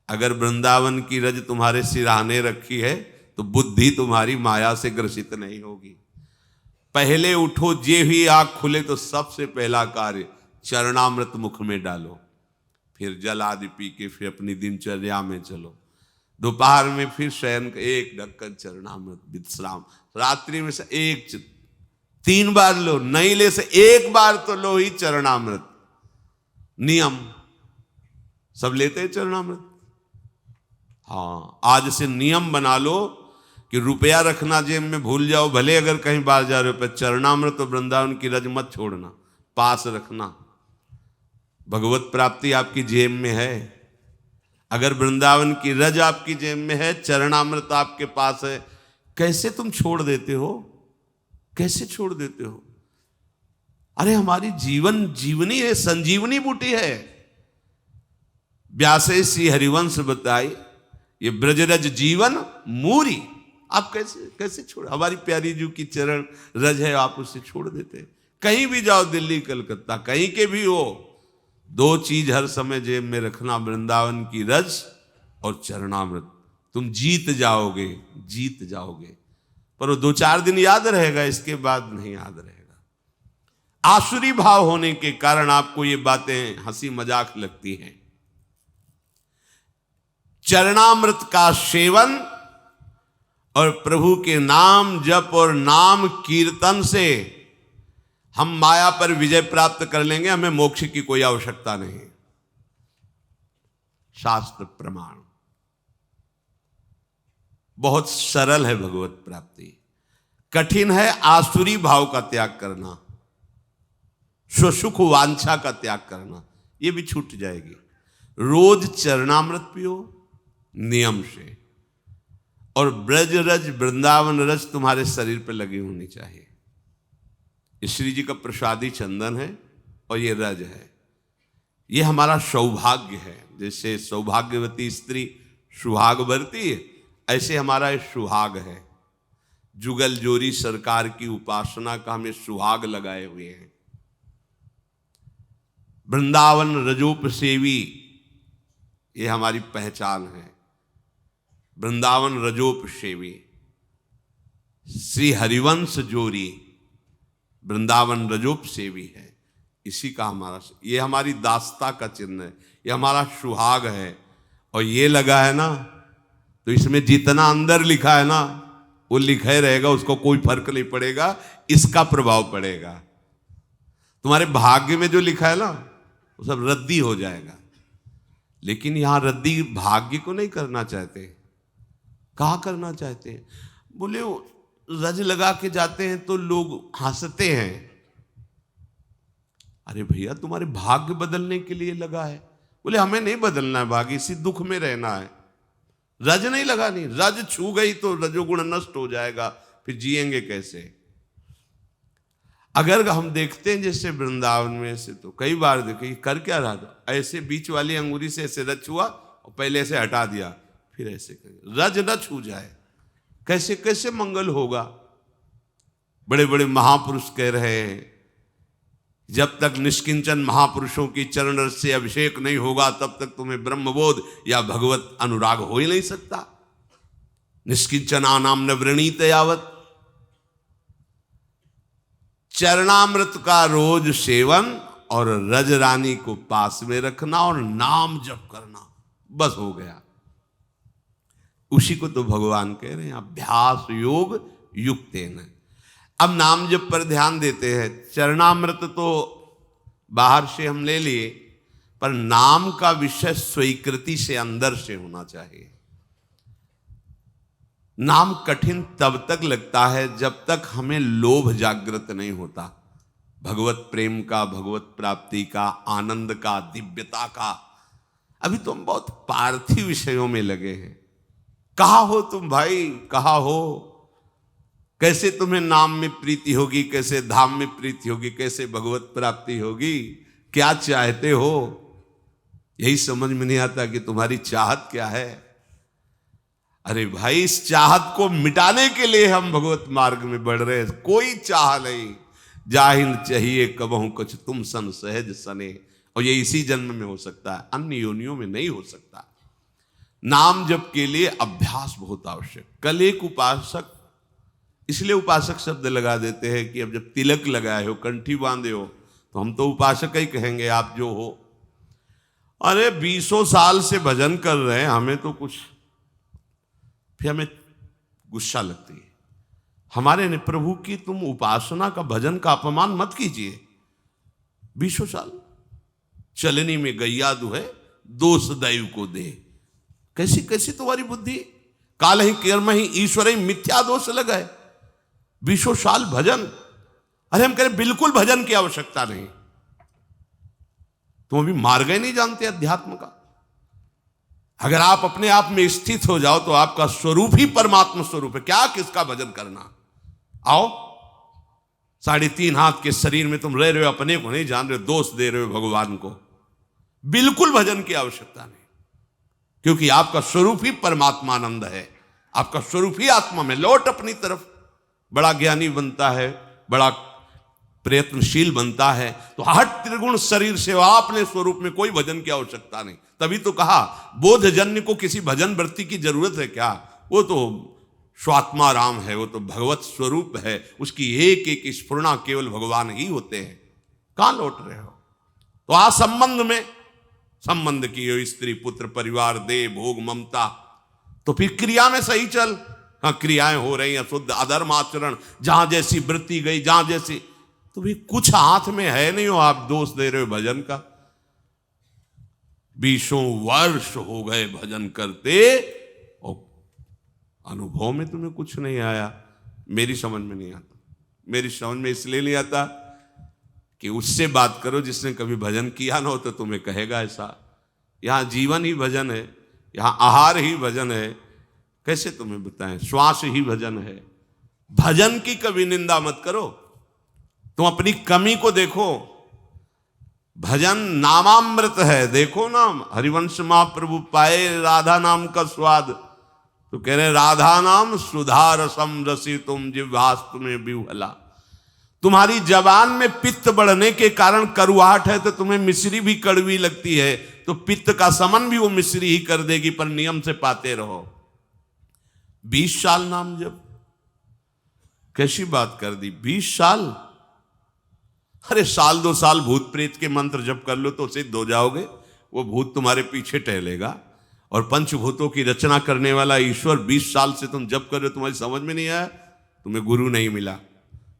अगर वृंदावन की रज तुम्हारे सिराने रखी है तो बुद्धि तुम्हारी माया से ग्रसित नहीं होगी। पहले उठो, जे ही आंख खुले तो सबसे पहला कार्य चरणामृत मुख में डालो, फिर जल आदि पी के फिर अपनी दिनचर्या में चलो। दोपहर में फिर शयन का 1 ढक्कन चरणामृत विश्राम। रात्रि में से 3 बार लो, नहीं ले से 1 बार तो लो ही चरणामृत। नियम सब लेते हैं चरणामृत। हाँ, आज से नियम बना लो कि रुपया रखना जेब में भूल जाओ, भले अगर कहीं बाहर जा रहे हो, पर चरणामृत तो वृंदावन की रज मत छोड़ना, पास रखना। भगवत प्राप्ति आपकी जेब में है। अगर वृंदावन की रज आपकी जेब में है, चरणामृत आपके पास है, कैसे तुम छोड़ देते हो? कैसे छोड़ देते हो? अरे हमारी जीवन जीवनी है, संजीवनी बूटी है। व्यासे सी हरिवंश बताई, ये ब्रजरज जीवन मूरी। आप कैसे छोड़, हमारी प्यारी जू की चरण रज है, आप उसे छोड़ देते? कहीं भी जाओ, दिल्ली कलकत्ता कहीं के भी हो, दो चीज हर समय जेब में रखना, वृंदावन की रज और चरणामृत। तुम जीत जाओगे, जीत जाओगे। पर वो 2-4 दिन याद रहेगा, इसके बाद नहीं याद रहेगा। आसुरी भाव होने के कारण आपको ये बातें हंसी मजाक लगती हैं। चरणामृत का सेवन और प्रभु के नाम जप और नाम कीर्तन से हम माया पर विजय प्राप्त कर लेंगे। हमें मोक्ष की कोई आवश्यकता नहीं। शास्त्र प्रमाण बहुत सरल है भगवत प्राप्ति, कठिन है आसुरी भाव का त्याग करना, स्वसुख वांछा का त्याग करना। ये भी छूट जाएगी। रोज चरणामृत पियो नियम से, और ब्रज रज वृंदावन रज तुम्हारे शरीर पर लगी होनी चाहिए। श्री जी का प्रसादी चंदन है और ये रज है। ये हमारा सौभाग्य है। जैसे सौभाग्यवती स्त्री सुहाग भरती है, ऐसे हमारा ये सुहाग है। जुगल जोरी सरकार की उपासना का हमें सुहाग लगाए हुए हैं। वृंदावन रजोप सेवी, ये हमारी पहचान है। वृंदावन रजोप सेवी, श्री हरिवंश जोरी वृंदावन रजोप सेवी है। इसी का हमारा, ये हमारी दास्ता का चिन्ह है, ये हमारा सुहाग है। और ये लगा है ना, तो इसमें जितना अंदर लिखा है ना वो लिखा ही रहेगा, उसको कोई फर्क नहीं पड़ेगा, इसका प्रभाव पड़ेगा। तुम्हारे भाग्य में जो लिखा है ना वो सब रद्दी हो जाएगा। लेकिन यहां रद्दी भाग्य को नहीं करना चाहते। कहाँ करना चाहते हैं? बोले वो रज लगा के जाते हैं तो लोग हंसते हैं। अरे भैया तुम्हारे भाग्य बदलने के लिए लगा है। बोले हमें नहीं बदलना है भाग्य, इसी दुख में रहना है। रज नहीं लगानी, रज छू गई तो रजोगुण नष्ट हो जाएगा, फिर जिएंगे कैसे? अगर हम देखते हैं जैसे वृंदावन में से, तो कई बार देखे कर क्या रहा था, ऐसे बीच वाली अंगुली से ऐसे रज छुआ और पहले से हटा दिया, फिर ऐसे कर, रज न छू जाए। कैसे कैसे मंगल होगा? बड़े बड़े महापुरुष कह रहे हैं जब तक निष्किंचन महापुरुषों की चरण रस से अभिषेक नहीं होगा तब तक तुम्हें ब्रह्मबोध या भगवत अनुराग हो ही नहीं सकता। निष्किंचना नाम न वृणीत यावत। चरणामृत का रोज सेवन और रज रानी को पास में रखना और नाम जप करना, बस हो गया। उसी को तो भगवान कह रहे हैं अभ्यास योग युक्तेन। अब नाम जप पर ध्यान देते हैं। चरणामृत तो बाहर से हम ले लिए, पर नाम का विषय स्वीकृति से अंदर से होना चाहिए। नाम कठिन तब तक लगता है जब तक हमें लोभ जागृत नहीं होता, भगवत प्रेम का, भगवत प्राप्ति का, आनंद का, दिव्यता का। अभी तो हम बहुत पार्थिव विषयों में लगे हैं। कहाँ हो तुम भाई, कहाँ हो? कैसे तुम्हें नाम में प्रीति होगी, कैसे धाम में प्रीति होगी, कैसे भगवत प्राप्ति होगी? क्या चाहते हो? यही समझ में नहीं आता कि तुम्हारी चाहत क्या है। अरे भाई, इस चाहत को मिटाने के लिए हम भगवत मार्ग में बढ़ रहे हैं। कोई चाह नहीं, जाहिन चाहिए कबहू कुछ तुम सन सहज सने। और ये इसी जन्म में हो सकता है, अन्य योनियों में नहीं हो सकता। नाम जप के लिए अभ्यास बहुत आवश्यक। कल एक उपासक, इसलिए उपासक शब्द लगा देते हैं कि अब जब तिलक लगाए हो, कंठी बांधे हो, तो हम तो उपासक ही कहेंगे आप जो हो। अरे 20 साल से भजन कर रहे हैं, हमें तो कुछ, फिर हमें गुस्सा लगती है हमारे ने, प्रभु की तुम उपासना का, भजन का अपमान मत कीजिए। 20 साल चलनी में गैया दुहे, दोष दैव को दे। कैसी कैसी तुम्हारी बुद्धि? काल ही कर्म ही ईश्वर ही मिथ्या दोष लगाए। 20 साल भजन। अरे हम कह रहे बिल्कुल भजन की आवश्यकता नहीं। तुम अभी मार्ग ही नहीं जानते अध्यात्म का। अगर आप अपने आप में स्थित हो जाओ तो आपका स्वरूप ही परमात्मा स्वरूप है। क्या किसका भजन करना? आओ, 3.5 हाथ के शरीर में तुम रह रहे हो, अपने को नहीं जान रहे हो, दोष दे रहे हो भगवान को। बिल्कुल भजन की आवश्यकता नहीं, क्योंकि आपका स्वरूप ही परमात्मानंद है। आपका स्वरूप ही आत्मा में। लौट अपनी तरफ। बड़ा ज्ञानी बनता है, बड़ा प्रयत्नशील बनता है तो हठ त्रिगुण शरीर से अपने स्वरूप में कोई भजन की आवश्यकता नहीं। तभी तो कहा बोधजन्य को किसी भजन वृत्ति की जरूरत है क्या? वो तो स्वात्मा राम है, वो तो भगवत स्वरूप है, उसकी एक एक स्फुरना केवल भगवान ही होते हैं। कहां लौट रहे हो? तो आ संबंध में संबंध की हो, स्त्री पुत्र परिवार देह भोग ममता, तो फिर क्रिया में सही चल। हाँ, क्रियाएं हो रही हैं शुद्ध, अधर्म आचरण, जहां जैसी वृत्ति गई, जहां जैसी, तो भी कुछ हाथ में है नहीं हो, आप दोष दे रहे हो भजन का। 20 वर्ष हो गए भजन करते और अनुभव में तुम्हें कुछ नहीं आया। मेरी समझ में नहीं आता। मेरी समझ में इसलिए नहीं आता कि उससे बात करो जिसने कभी भजन किया ना हो, तो तुम्हें कहेगा ऐसा। यहां जीवन ही भजन है, यहां आहार ही भजन है। कैसे तुम्हें बताएं? श्वास ही भजन है। भजन की कभी निंदा मत करो, तुम अपनी कमी को देखो। भजन नामामृत है। देखो ना, हरिवंश महाप्रभु पाए राधा नाम का स्वाद, तो कह रहे राधा नाम सुधा रसम रसी तुम जिह्वास्तु में विह्वला। तुम्हारी जबान में पित्त बढ़ने के कारण करुआहट है, तो तुम्हें मिश्री भी कड़वी लगती है, तो पित्त का समन भी वो मिश्री ही कर देगी, पर नियम से पाते रहो। 20 साल नाम जप, कैसी बात कर दी? 20 साल? अरे साल 2 साल भूत प्रेत के मंत्र जप कर लो तो सिद्ध हो जाओगे, वो भूत तुम्हारे पीछे टहलेगा। और पंचभूतों की रचना करने वाला ईश्वर 20 साल से तुम जप कर रहे हो, तुम्हारी समझ में नहीं आया? तुम्हें गुरु नहीं मिला,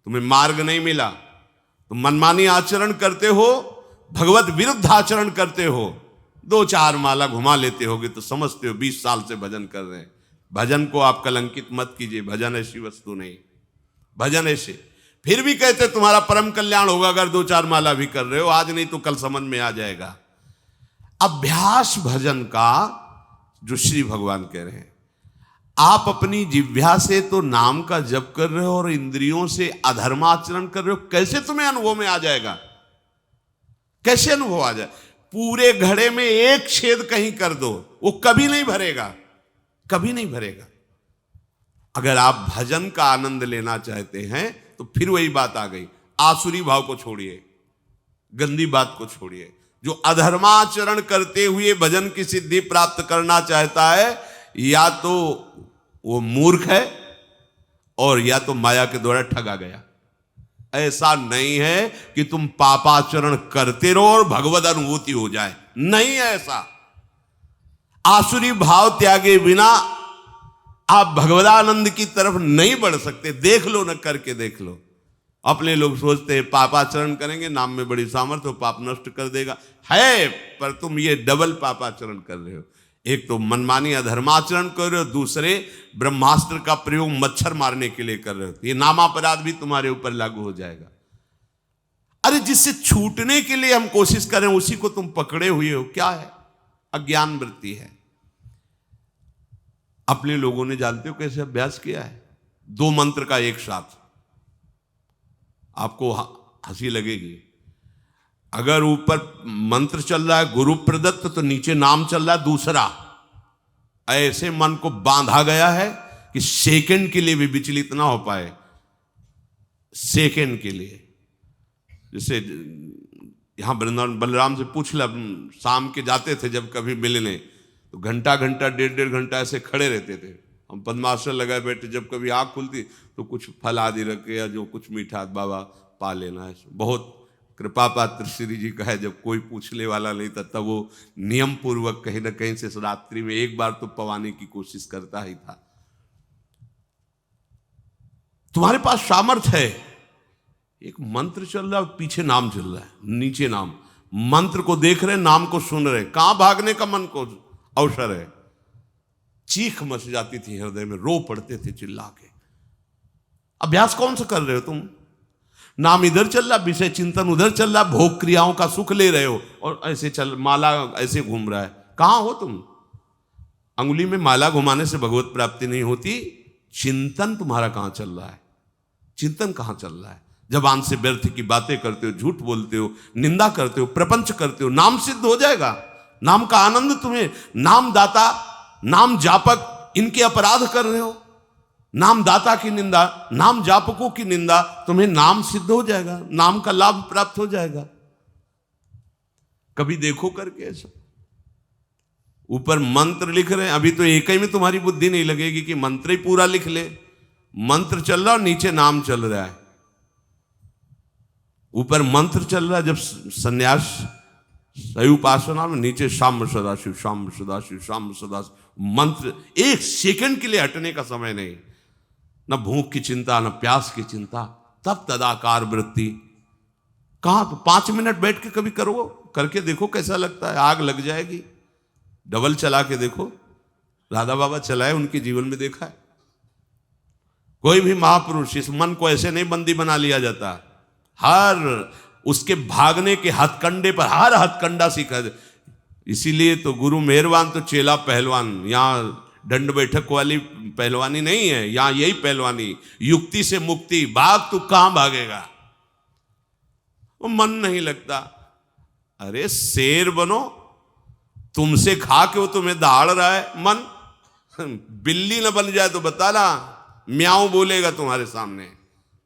तुम्हें मार्ग नहीं मिला, तुम मनमानी आचरण करते हो, भगवत विरुद्ध आचरण करते हो, 2-4 माला घुमा लेते होगे तो समझते हो 20 साल से भजन कर रहे हैं। भजन को आप कलंकित मत कीजिए, भजन ऐसी वस्तु नहीं। भजन ऐसे फिर भी कहते तुम्हारा परम कल्याण होगा अगर 2-4 माला भी कर रहे हो, आज नहीं तो कल समझ में आ जाएगा। अभ्यास भजन का जो श्री भगवान कह रहे हैं, आप अपनी जिह्वा से तो नाम का जप कर रहे हो और इंद्रियों से अधर्माचरण कर रहे हो, कैसे तुम्हें अनुभव में आ जाएगा? कैसे अनुभव आ जाए? पूरे घड़े में एक छेद कहीं कर दो, वो कभी नहीं भरेगा, कभी नहीं भरेगा। अगर आप भजन का आनंद लेना चाहते हैं तो फिर वही बात आ गई, आसुरी भाव को छोड़िए, गंदी बात को छोड़िए। जो अधर्माचरण करते हुए भजन की सिद्धि प्राप्त करना चाहता है, या तो वो मूर्ख है और या तो माया के द्वारा ठगा गया। ऐसा नहीं है कि तुम पापाचरण करते रहो और भगवत अनुभूति हो जाए, नहीं है ऐसा। आसुरी भाव त्यागे बिना आप भगवदानंद की तरफ नहीं बढ़ सकते। देख लो ना, करके देख लो। अपने लोग सोचते हैं पापाचरण करेंगे, नाम में बड़ी सामर्थ्य हो, पाप नष्ट कर देगा, है, पर तुम ये डबल पापाचरण कर रहे हो। एक तो मनमानी अधर्माचरण कर रहे हो, दूसरे ब्रह्मास्त्र का प्रयोग मच्छर मारने के लिए कर रहे हो। ये नामापराध भी तुम्हारे ऊपर लागू हो जाएगा। अरे जिससे छूटने के लिए हम कोशिश करें उसी को तुम पकड़े हुए हो, क्या है? अज्ञान वृत्ति है। अपने लोगों ने जानते हो कैसे अभ्यास किया है? 2 मंत्र का एक साथ, आपको हंसी लगेगी। अगर ऊपर मंत्र चल रहा है गुरु प्रदत्त, तो नीचे नाम चल रहा है दूसरा। ऐसे मन को बांधा गया है कि सेकंड के लिए भी विचलित ना हो पाए, सेकंड के लिए। जैसे यहां वृंदावन बलराम से पूछ ला, शाम के जाते थे जब कभी मिलने, तो घंटा घंटा 1.5 घंटा ऐसे खड़े रहते थे। हम पद्मासन लगाए बैठे, जब कभी आँख खुलती तो कुछ फल आदि रखे या जो कुछ मीठा बाबा पा लेना है। बहुत कृपा पात्र श्री जी का है, जब कोई पूछने वाला नहीं था तब वो नियम पूर्वक कहीं ना कहीं से रात्रि में एक बार तो पवाने की कोशिश करता ही था। तुम्हारे पास सामर्थ्य है, एक मंत्र चल रहा है, पीछे नाम चल रहा है, नीचे नाम, मंत्र को देख रहे, नाम को सुन रहे, कहां भागने का मन को अवसर है। चीख मच जाती थी हृदय में, रो पड़ते थे चिल्ला के। अभ्यास कौन सा कर रहे हो तुम? नाम इधर चल रहा, विषय चिंतन उधर चल रहा, भोग क्रियाओं का सुख ले रहे हो, और ऐसे चल माला ऐसे घूम रहा है। कहां हो तुम? अंगुली में माला घुमाने से भगवत प्राप्ति नहीं होती। चिंतन तुम्हारा कहां चल रहा है? चिंतन कहां चल रहा है? जबान से व्यर्थ की बातें करते हो, झूठ बोलते हो, निंदा करते हो, प्रपंच करते हो, नाम सिद्ध हो जाएगा। नाम का आनंद तुम्हें, नाम दाता, नाम जापक, इनके अपराध कर रहे हो। नाम दाता की निंदा, नाम जापकों की निंदा, तुम्हें नाम सिद्ध हो जाएगा, नाम का लाभ प्राप्त हो जाएगा। कभी देखो करके ऐसा। ऊपर मंत्र लिख रहे हैं, अभी तो एक ही में तुम्हारी बुद्धि नहीं लगेगी कि मंत्र ही पूरा लिख ले। मंत्र चल रहा और नीचे नाम चल रहा है। ऊपर मंत्र चल रहा है जब संन्यास सही उपासना में, नीचे शाम सदाशिव शाम सदाशिव शाम सदाशिव। मंत्र एक सेकंड के लिए हटने का समय नहीं, न भूख की चिंता न प्यास की चिंता। तब तदाकार वृत्ति। कहां तो 5 मिनट बैठ के कभी करो, करके देखो कैसा लगता है। आग लग जाएगी। डबल चला के देखो, राधा बाबा चलाए, उनके जीवन में देखा है। कोई भी महापुरुष, इस मन को ऐसे नहीं बंदी बना लिया जाता। हर उसके भागने के हथकंडे पर हर हथकंडा सीखा। इसीलिए तो गुरु मेहरबान तो चेला पहलवान। यहां दंड बैठक वाली पहलवानी नहीं है, यहां यही पहलवानी, युक्ति से मुक्ति। भाग तू कहां भागेगा, वो मन नहीं लगता। अरे शेर बनो, तुमसे खा के वो तुम्हें दहाड़ रहा है। मन बिल्ली न बन जाए तो बताना, म्याऊं बोलेगा तुम्हारे सामने।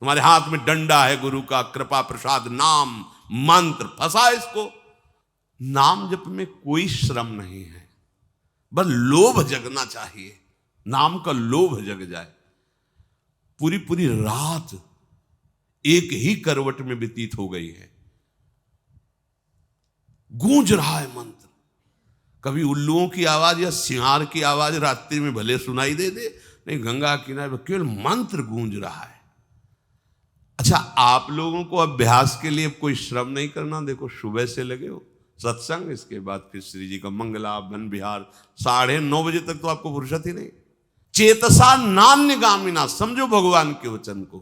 तुम्हारे हाथ में डंडा है गुरु का, कृपा प्रसाद नाम मंत्र, फंसा इसको। नाम जप में कोई श्रम नहीं है, बस लोभ जगना चाहिए। नाम का लोभ जग जाए। पूरी पूरी रात एक ही करवट में व्यतीत हो गई है। गूंज रहा है मंत्र। कभी उल्लुओं की आवाज या सिंहार की आवाज रात्रि में भले सुनाई दे, नहीं गंगा किनारे केवल मंत्र गूंज रहा है। अच्छा, आप लोगों को अभ्यास के लिए कोई श्रम नहीं करना। देखो सुबह से लगे हो सत्संग, इसके बाद फिर श्री जी का मंगला वन विहार, 9:30 बजे तक तो आपको फुर्सत ही नहीं। चेतसा नान्यगामिना, समझो भगवान के वचन को।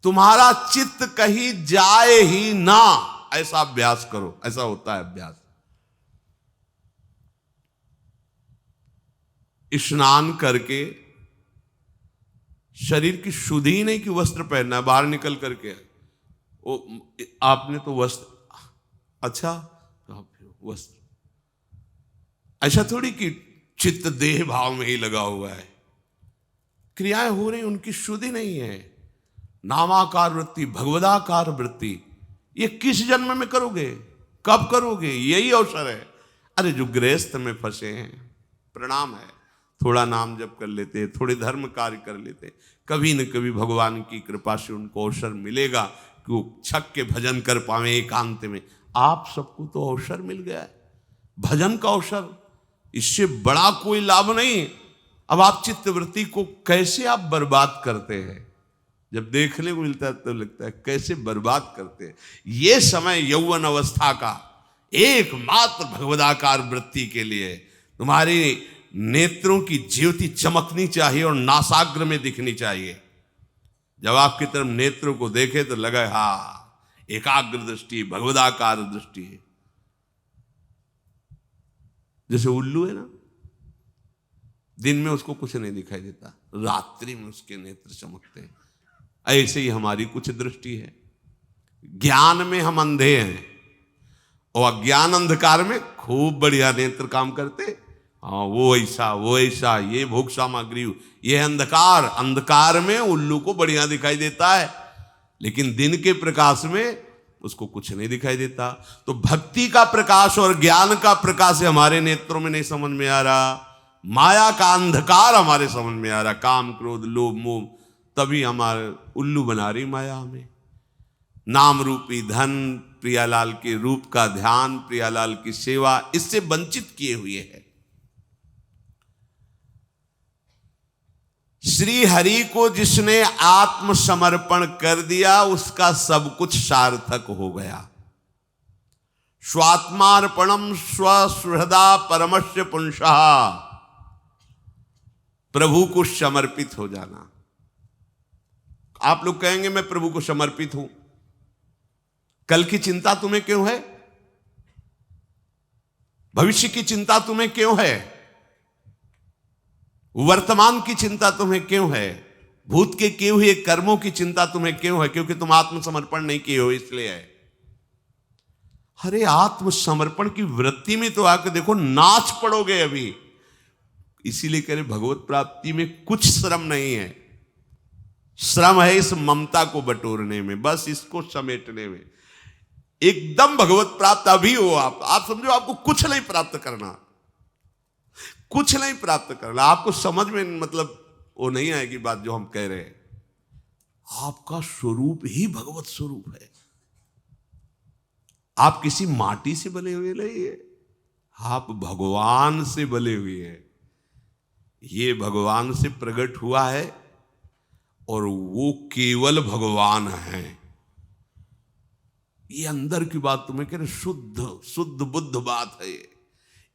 तुम्हारा चित्त कहीं जाए ही ना, ऐसा अभ्यास करो। ऐसा होता है अभ्यास। स्नान करके शरीर की शुद्धि ही नहीं कि वस्त्र पहनना है, बाहर निकल करके वो आपने तो वस्त्र, अच्छा वस्त्र, ऐसा थोड़ी कि चित्त देह भाव में ही लगा हुआ है। क्रियाएं हो रही, उनकी शुद्धि नहीं है। नामाकार वृत्ति, भगवदाकार वृत्ति, ये किस जन्म में करोगे, कब करोगे? यही अवसर है। अरे जो गृहस्थ में फंसे हैं, प्रणाम है, थोड़ा नाम जप कर लेते, थोड़े धर्म कार्य कर लेते, कभी न कभी भगवान की कृपा से उनको अवसर मिलेगा कि वो छक के भजन कर पावे एकांत में। आप सबको तो अवसर मिल गया है, भजन का अवसर। इससे बड़ा कोई लाभ नहीं। अब आप चित्तवृत्ति को कैसे आप बर्बाद करते हैं, जब देखने को मिलता है तो लगता है कैसे बर्बाद करते हैं। ये समय यौवन अवस्था का एकमात्र भगवदाकार वृत्ति के लिए तुम्हारी नेत्रों की ज्योति चमकनी चाहिए और नासाग्र में दिखनी चाहिए। जब आपकी तरफ नेत्रों को देखे तो लगे हाँ एकाग्र दृष्टि, भगवदाकार दृष्टि है। जैसे उल्लू है ना, दिन में उसको कुछ नहीं दिखाई देता, रात्रि में उसके नेत्र चमकते हैं। ऐसे ही हमारी कुछ दृष्टि है। ज्ञान में हम अंधे हैं और अज्ञान अंधकार में खूब बढ़िया नेत्र काम करते। हाँ वो ऐसा, ये भोग सामग्री, ये अंधकार, अंधकार में उल्लू को बढ़िया दिखाई देता है, लेकिन दिन के प्रकाश में उसको कुछ नहीं दिखाई देता। तो भक्ति का प्रकाश और ज्ञान का प्रकाश हमारे नेत्रों में नहीं समझ में आ रहा, माया का अंधकार हमारे समझ में आ रहा, काम क्रोध लोभ मोह, तभी हमारे उल्लू बना रही माया हमें। नाम रूपी धन, प्रियालाल के रूप का ध्यान, प्रियालाल की सेवा, इससे वंचित किए हुए है। श्री हरि को जिसने आत्मसमर्पण कर दिया उसका सब कुछ सार्थक हो गया। स्वात्मार्पणम स्वसुहृदा परमस्य पुंसः, प्रभु को समर्पित हो जाना। आप लोग कहेंगे मैं प्रभु को समर्पित हूं, कल की चिंता तुम्हें क्यों है? भविष्य की चिंता तुम्हें क्यों है? वर्तमान की चिंता तुम्हें क्यों है? भूत के किए हुए कर्मों की चिंता तुम्हें क्यों है? क्योंकि तुम आत्मसमर्पण नहीं किए हो इसलिए है। अरे आत्मसमर्पण की वृत्ति में तो आकर देखो, नाच पड़ोगे अभी। इसीलिए कह रहे भगवत प्राप्ति में कुछ श्रम नहीं है, श्रम है इस ममता को बटोरने में, बस इसको समेटने में। एकदम भगवत प्राप्त अभी हो आप समझो आपको कुछ नहीं प्राप्त करना, कुछ नहीं प्राप्त करना। आपको समझ में मतलब वो नहीं आएगी बात जो हम कह रहे हैं। आपका स्वरूप ही भगवत स्वरूप है। आप किसी माटी से बने हुए नहीं है, आप भगवान से बने हुए हैं। ये भगवान से प्रकट हुआ है और वो केवल भगवान है। ये अंदर की बात तुम्हें कह रहे, शुद्ध शुद्ध बुद्ध बात है।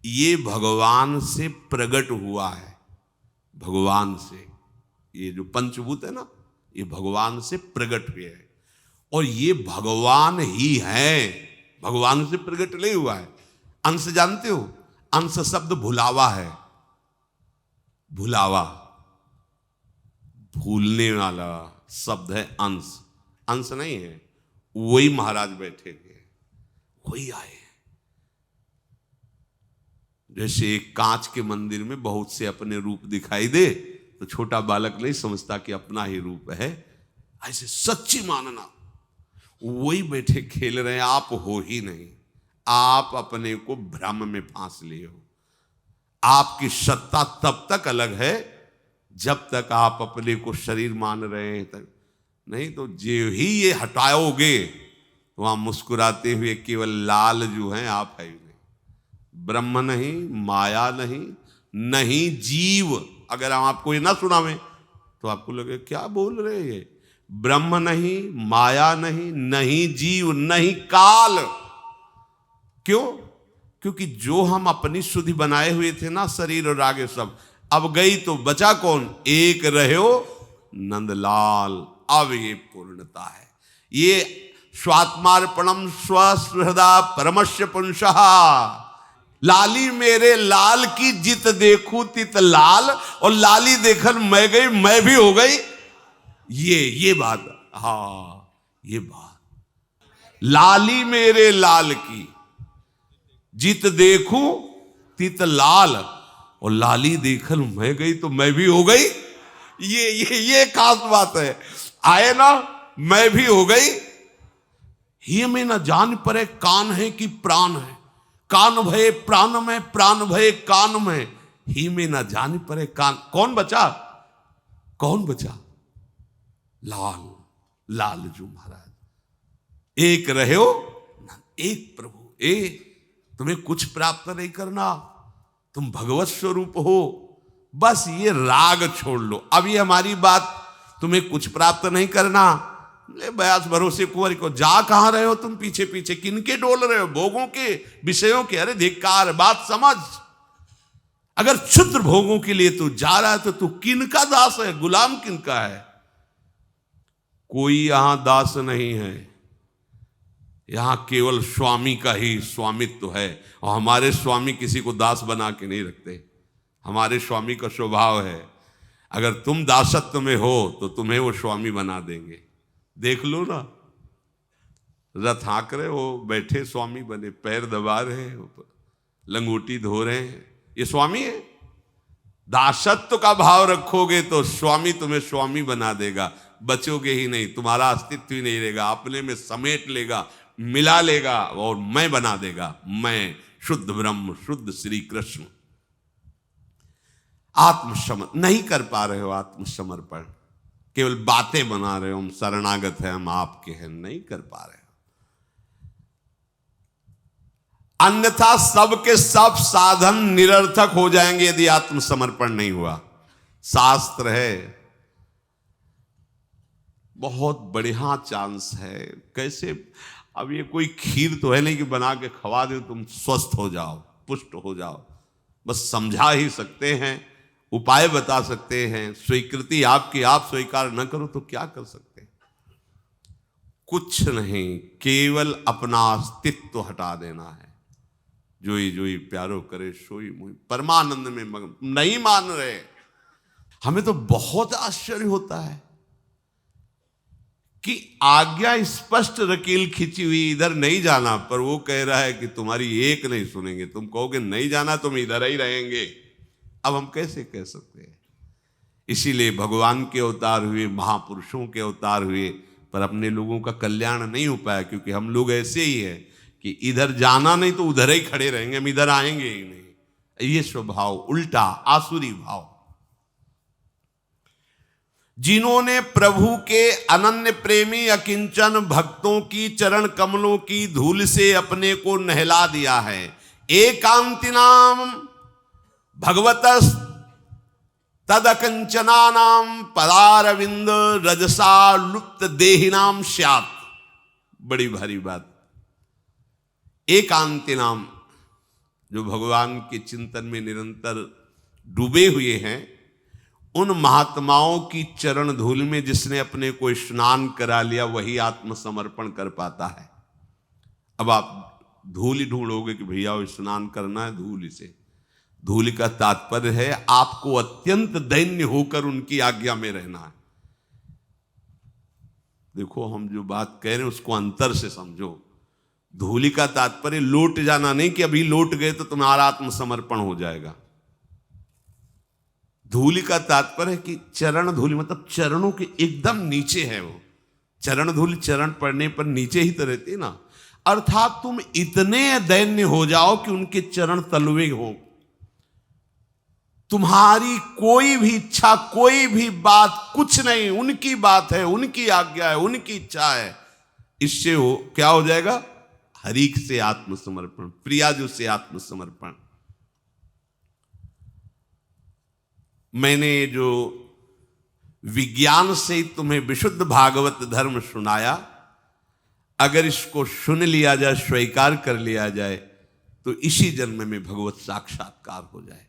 ये भगवान से प्रकट हुआ है, भगवान से। ये जो पंचभूत है ना, ये भगवान से प्रकट हुए हैं और ये भगवान ही है, भगवान से प्रकट नहीं हुआ है। अंश जानते हो, अंश शब्द भुलावा है। भुलावा, भूलने वाला शब्द है अंश, अंश नहीं है। वही महाराज बैठे हुए, वही आए। जैसे एक कांच के मंदिर में बहुत से अपने रूप दिखाई दे तो छोटा बालक नहीं समझता कि अपना ही रूप है, ऐसे सच्ची मानना। वही बैठे खेल रहे हैं, आप हो ही नहीं। आप अपने को भ्रम में फांस लिए हो। आपकी सत्ता तब तक अलग है जब तक आप अपने को शरीर मान रहे हैं तक, नहीं तो जो ही ये हटाओगे वहां मुस्कुराते हुए केवल लाल जो है आप है ही नहीं। ब्रह्म नहीं, माया नहीं, नहीं जीव। अगर हम आपको ये ना सुनावें तो आपको लगे क्या बोल रहे हैं ये। ब्रह्म नहीं, माया नहीं, नहीं जीव, नहीं काल। क्यों? क्योंकि जो हम अपनी शुद्धि बनाए हुए थे ना, शरीर और आगे सब, अब गई तो बचा कौन? एक रहो नंदलाल। अब ये पूर्णता है। ये स्वात्मार्पणम स्वहृदा परमस्य पुंसः। लाली मेरे लाल की जित देखूं तित लाल, और लाली देखन मैं गई मैं भी हो गई। ये बात, हाँ ये बात। लाली मेरे लाल की जित देखूं तित लाल, और लाली देखन मैं गई तो मैं भी हो गई। ये खास बात है। आए ना, मैं भी हो गई। ही में न जान परे कान है कि प्राण है, कान भये प्राण में, प्राण भये कान में। ही में न जान परे कान। कौन बचा? कौन बचा? लाल, लाल जो महाराज। एक रहे हो, एक प्रभु। एक तुम्हें कुछ प्राप्त नहीं करना, तुम भगवत स्वरूप हो। बस ये राग छोड़ लो। अब ये हमारी बात, तुम्हें कुछ प्राप्त नहीं करना, ले बयास भरोसे कुंवर को। जा कहां रहे हो तुम? पीछे पीछे किनके डोल रहे हो? भोगों के, विषयों के। अरे धिक्कार, बात समझ। अगर क्षुद्र भोगों के लिए तू जा रहा है तो तू किनका दास है, गुलाम किनका है? कोई यहां दास नहीं है, यहां केवल स्वामी का ही स्वामित्व है। और हमारे स्वामी किसी को दास बना के नहीं रखते। हमारे स्वामी का स्वभाव है, अगर तुम दासत्व में हो तो तुम्हें वो स्वामी बना देंगे। देख लो ना, रथ हाँक रहे हो, बैठे स्वामी बने, पैर दबा रहे हैं, लंगोटी धो रहे हैं, ये स्वामी है। दासत्व का भाव रखोगे तो स्वामी तुम्हें स्वामी बना देगा। बचोगे ही नहीं, तुम्हारा अस्तित्व ही नहीं रहेगा। अपने में समेट लेगा, मिला लेगा और मैं बना देगा। मैं शुद्ध ब्रह्म, शुद्ध श्री कृष्ण। आत्मसमर्पण नहीं कर पा रहे हो। आत्मसमर्पण केवल बातें बना रहे हो, हम शरणागत हैं, हम आपके हैं, नहीं कर पा रहे हो। अन्यथा सबके सब साधन निरर्थक हो जाएंगे यदि आत्मसमर्पण नहीं हुआ। शास्त्र है, बहुत बढ़िया चांस है। कैसे? अब ये कोई खीर तो है नहीं कि बना के खवा दे तुम स्वस्थ हो जाओ, पुष्ट हो जाओ। बस समझा ही सकते हैं, उपाय बता सकते हैं। स्वीकृति आपकी, आप स्वीकार न करो तो क्या कर सकते हैं? कुछ नहीं, केवल अपना अस्तित्व हटा देना है। जोई जोई प्यारो करे सोई मुई, परमानंद में मगन। नहीं मान रहे। हमें तो बहुत आश्चर्य होता है कि आज्ञा स्पष्ट रकील खिंची हुई, इधर नहीं जाना, पर वो कह रहा है कि तुम्हारी एक नहीं सुनेंगे। तुम कहोगे नहीं जाना, तुम इधर ही रहेंगे। अब हम कैसे कह सकते हैं? इसीलिए भगवान के अवतार हुए, महापुरुषों के अवतार हुए, पर अपने लोगों का कल्याण नहीं हो पाया, क्योंकि हम लोग ऐसे ही हैं कि इधर जाना नहीं तो उधर ही खड़े रहेंगे, हम इधर आएंगे ही नहीं। ये स्वभाव उल्टा आसुरी भाव। जिन्होंने प्रभु के अनन्य प्रेमी अकिंचन भक्तों की चरण कमलों की धूल से अपने को नहला दिया है, एकांतिनाम भगवतस् तदकंचनानाम पदारविंद रजसा लुप्त देहिनाम स्यात्। बड़ी भारी बात। एकांतिनाम, जो भगवान के चिंतन में निरंतर डूबे हुए हैं, उन महात्माओं की चरण धूल में जिसने अपने को स्नान करा लिया, वही आत्मसमर्पण कर पाता है। अब आप धूल ही ढूंढोगे कि भैया वो स्नान करना है, धूल से। धूल का तात्पर्य है आपको अत्यंत दैन्य होकर उनकी आज्ञा में रहना है। देखो, हम जो बात कह रहे हैं उसको अंतर से समझो। धूल का तात्पर्य लौट जाना नहीं कि अभी लौट गए तो तुम्हारा आत्मसमर्पण हो जाएगा। धूल का तात्पर्य है कि चरण धूल मतलब चरणों के एकदम नीचे है वो। चरण धूल चरण पड़ने पर नीचे ही तो रहती है ना। अर्थात तुम इतने दैन्य हो जाओ कि उनके चरण तलवे हो। तुम्हारी कोई भी इच्छा, कोई भी बात कुछ नहीं, उनकी बात है, उनकी आज्ञा है, उनकी इच्छा है। इससे हो क्या हो जाएगा? हरिक से आत्मसमर्पण, प्रियाजू से आत्मसमर्पण। मैंने जो विज्ञान से तुम्हें विशुद्ध भागवत धर्म सुनाया, अगर इसको सुन लिया जाए, स्वीकार कर लिया जाए, तो इसी जन्म में भगवत साक्षात्कार हो जाए।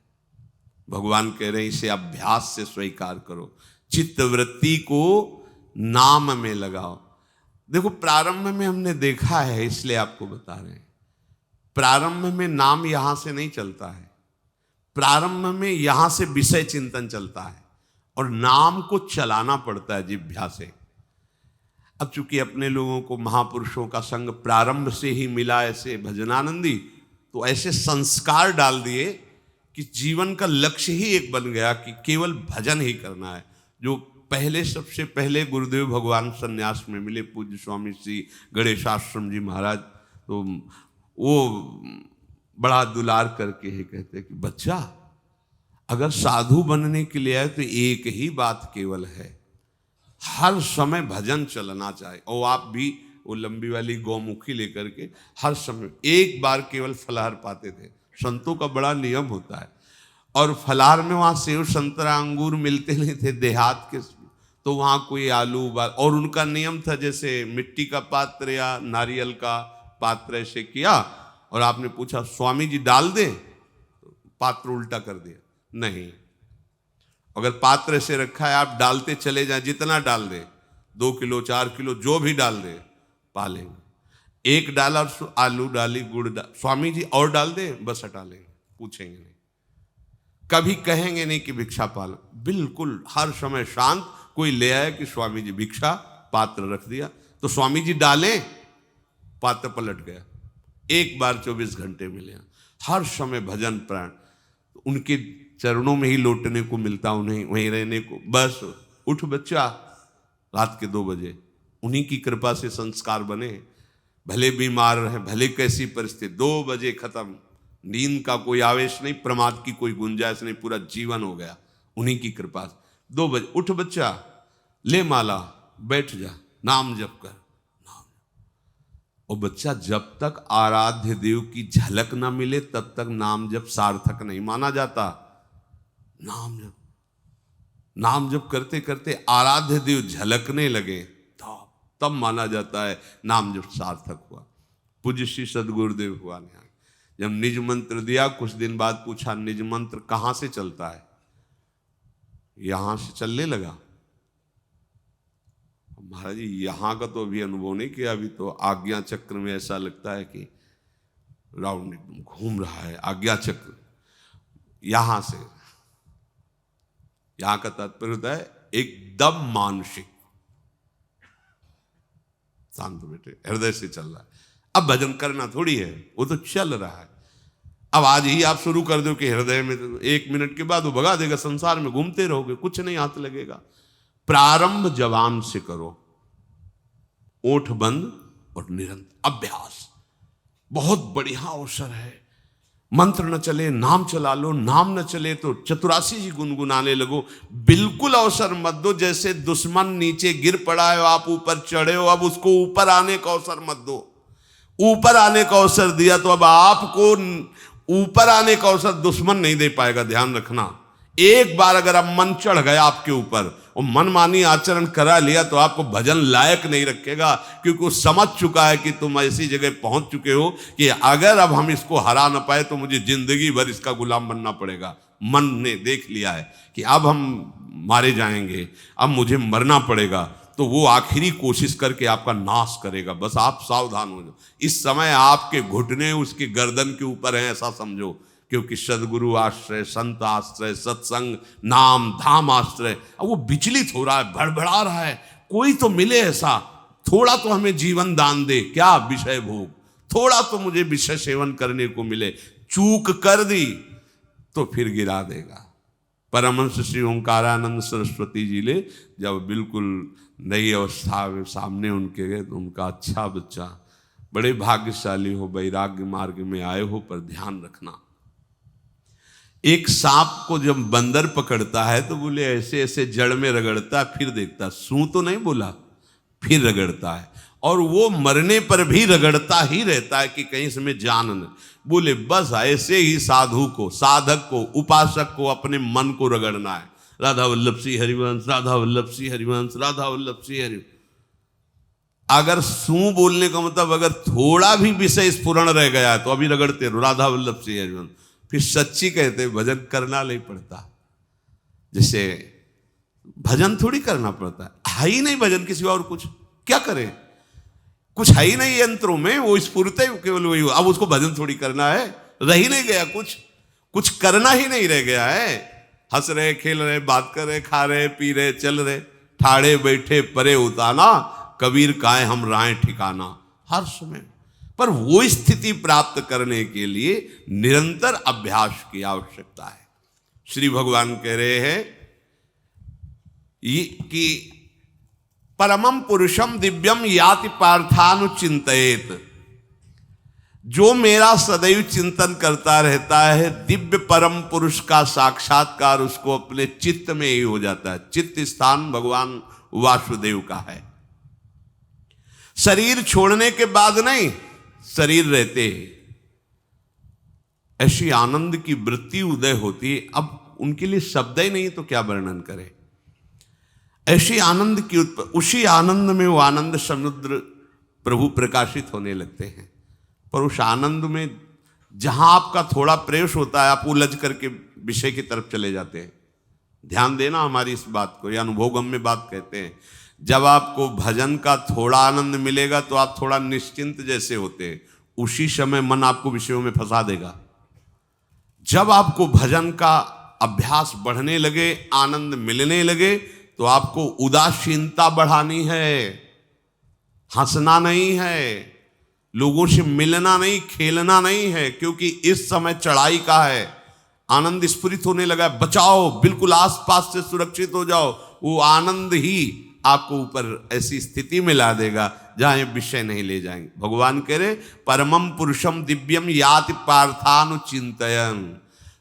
भगवान कह रहे हैं इसे अभ्यास से स्वीकार करो, चित्तवृत्ति को नाम में लगाओ। देखो, प्रारंभ में हमने देखा है, इसलिए आपको बता रहे हैं, प्रारंभ में नाम यहां से नहीं चलता है। प्रारंभ में यहां से विषय चिंतन चलता है और नाम को चलाना पड़ता है जिह्वा से। अब चूंकि अपने लोगों को महापुरुषों का संग प्रारंभ से ही मिला, ऐसे भजनानंदी, तो ऐसे संस्कार डाल दिए कि जीवन का लक्ष्य ही एक बन गया कि केवल भजन ही करना है। जो पहले, सबसे पहले गुरुदेव भगवान संन्यास में मिले, पूज्य स्वामी श्री गणेशाश्रम जी महाराज, तो वो बड़ा दुलार करके ही कहते कि बच्चा, अगर साधु बनने के लिए आए तो एक ही बात केवल है, हर समय भजन चलना चाहिए। और आप भी वो लंबी वाली गौमुखी लेकर के हर समय एक बार केवल फलाहार पाते थे। संतों का बड़ा नियम होता है, और फलाहार में वहाँ सेव संतरा अंगूर मिलते नहीं थे देहात के, तो वहाँ कोई आलू उबाल, और उनका नियम था जैसे मिट्टी का पात्र या नारियल का पात्र ऐसे किया, और आपने पूछा स्वामी जी डाल दें, तो पात्र उल्टा कर दिया, नहीं, अगर पात्र से रखा है आप डालते चले जाएं, जितना डाल दें, 2 किलो 4 किलो जो भी डाल दें, पा लेंगे। एक डाला आलू डाली, गुड़ स्वामी जी और डाल दे, बस हटा लेंगे, पूछेंगे नहीं, कभी कहेंगे नहीं कि भिक्षा पालो। बिल्कुल हर समय शांत। कोई ले आया कि स्वामी जी भिक्षा, पात्र रख दिया, तो स्वामी जी डालें, पात्र पलट गया। एक बार 24 घंटे मिले। हर समय भजन प्राण, उनके चरणों में ही लौटने को मिलता, उन्हें वहीं रहने को। बस उठ बच्चा, रात के 2 बजे, उन्हीं की कृपा से संस्कार बने। भले बीमार रहे, भले कैसी परिस्थिति, 2 बजे खत्म। नींद का कोई आवेश नहीं, प्रमाद की कोई गुंजाइश नहीं, पूरा जीवन हो गया उन्हीं की कृपा से। 2 बजे उठ बच्चा, ले माला, बैठ जा, नाम जप कर, नाम। और बच्चा, जब तक आराध्य देव की झलक ना मिले तब तक नाम जप सार्थक नहीं माना जाता। नाम जप करते करते आराध्य देव झलकने लगे, तब माना जाता है नाम जब सार्थक हुआ। पूज्य श्री सदगुरुदेव हुआ ने जब निज मंत्र दिया, कुछ दिन बाद पूछा निज मंत्र कहां से चलता है? यहां से चलने लगा। महाराज जी, यहां का तो अभी अनुभव नहीं किया, अभी तो आज्ञा चक्र में ऐसा लगता है कि राउंड एकदम घूम रहा है आज्ञा चक्र। यहां से, यहां का तात्पर्य होता है एकदम मानसिक शांत, बेटे हृदय से चल रहा है। अब भजन करना थोड़ी है, वो तो चल रहा है। अब आज ही आप शुरू कर दो कि हृदय में, तो 1 मिनट के बाद वो भगा देगा, संसार में घूमते रहोगे, कुछ नहीं हाथ लगेगा। प्रारंभ जवान से करो, ओठ बंद और निरंतर अभ्यास। बहुत बढ़िया अवसर है। मंत्र न चले नाम चला लो, नाम न चले तो चतुरासी जी गुनगुनाने लगो। बिल्कुल अवसर मत दो, जैसे दुश्मन नीचे गिर पड़ा है, आप ऊपर चढ़े हो, अब उसको ऊपर आने का अवसर मत दो। ऊपर आने का अवसर दिया तो अब आपको ऊपर आने का अवसर दुश्मन नहीं दे पाएगा। ध्यान रखना, एक बार अगर अब मन चढ़ गया आपके ऊपर और मनमानी आचरण करा लिया तो आपको भजन लायक नहीं रखेगा, क्योंकि वो समझ चुका है कि तुम ऐसी जगह पहुंच चुके हो कि अगर अब हम इसको हरा ना पाए तो मुझे जिंदगी भर इसका गुलाम बनना पड़ेगा। मन ने देख लिया है कि अब हम मारे जाएंगे, अब मुझे मरना पड़ेगा, तो वो आखिरी कोशिश करके आपका नाश करेगा। बस आप सावधान हो जाओ। इस समय आपके घुटने उसके गर्दन के ऊपर हैं, ऐसा समझो, क्योंकि सदगुरु आश्रय, संत आश्रय, सत्संग, नाम धाम आश्रय, अब वो विचलित हो रहा है, भड़बड़ा रहा है। कोई तो मिले ऐसा, थोड़ा तो हमें जीवन दान दे, क्या विषय भोग, थोड़ा तो मुझे विषय सेवन करने को मिले। चूक कर दी तो फिर गिरा देगा। परमहंस श्री ओंकारानंद सरस्वती जी ले जब बिल्कुल नई अवस्था में सामने उनके गए तो उनका, अच्छा बच्चा, बड़े भाग्यशाली हो, वैराग्य मार्ग में आए हो, पर ध्यान रखना, एक सांप को जब बंदर पकड़ता है तो बोले ऐसे ऐसे जड़ में रगड़ता, फिर देखता, सू तो नहीं बोला, फिर रगड़ता है, और वो मरने पर भी रगड़ता ही रहता है कि कहीं इसमें जान न। बोले बस ऐसे ही साधु को, साधक को, उपासक को अपने मन को रगड़ना है। राधा वल्लभ श्री हरिवंश, राधा वल्लभ श्री हरिवंश, राधा वल्लभ श्री हरिवंश। अगर सू बोलने का मतलब अगर थोड़ा भी विषय स्फुरण रह गया है तो अभी रगड़ते रहो, राधा वल्लभ श्री हरिवंश। फिर सच्ची कहते भजन करना नहीं पड़ता। जैसे भजन थोड़ी करना पड़ता है ही नहीं भजन, किसी और कुछ क्या करे, कुछ है ही नहीं यंत्रों में, वो स्फुरते केवल वही। अब उसको भजन थोड़ी करना है, रह ही नहीं गया, कुछ करना ही नहीं रह गया है। हंस रहे, खेल रहे, बात कर रहे, खा रहे, पी रहे, चल रहे, ठाड़े बैठे परे उताना, कबीर काहे हम राय ठिकाना। हर समय पर वो स्थिति प्राप्त करने के लिए निरंतर अभ्यास की आवश्यकता है। श्री भगवान कह रहे हैं कि परमम पुरुषम दिव्यम याति पार्थानुचिंतयेत, जो मेरा सदैव चिंतन करता रहता है, दिव्य परम पुरुष का साक्षात्कार उसको अपने चित्त में ही हो जाता है। चित्त स्थान भगवान वासुदेव का है। शरीर छोड़ने के बाद नहीं, शरीर रहते ऐसी आनंद की वृत्ति उदय होती है। अब उनके लिए शब्द ही नहीं तो क्या वर्णन करें। ऐसी आनंद की उसी आनंद में वो आनंद समुद्र प्रभु प्रकाशित होने लगते हैं। पर उस आनंद में जहां आपका थोड़ा प्रवेश होता है, आप उलझ करके विषय की तरफ चले जाते हैं। ध्यान देना हमारी इस बात को, यह अनुभवगम्य बात कहते हैं। जब आपको भजन का थोड़ा आनंद मिलेगा तो आप थोड़ा निश्चिंत जैसे होते हैं, उसी समय मन आपको विषयों में फंसा देगा। जब आपको भजन का अभ्यास बढ़ने लगे, आनंद मिलने लगे, तो आपको उदासीनता बढ़ानी है, हंसना नहीं है, लोगों से मिलना नहीं, खेलना नहीं है, क्योंकि इस समय चढ़ाई का है। आनंद स्फुरित होने लगा, बचाओ, बिल्कुल आसपास से सुरक्षित हो जाओ। वो आनंद ही आपको ऊपर ऐसी स्थिति में ला देगा जहां ये विषय नहीं ले जाएंगे। भगवान कह रहे परमम पुरुषम दिव्यम याति पार्थानुचिंतयन्,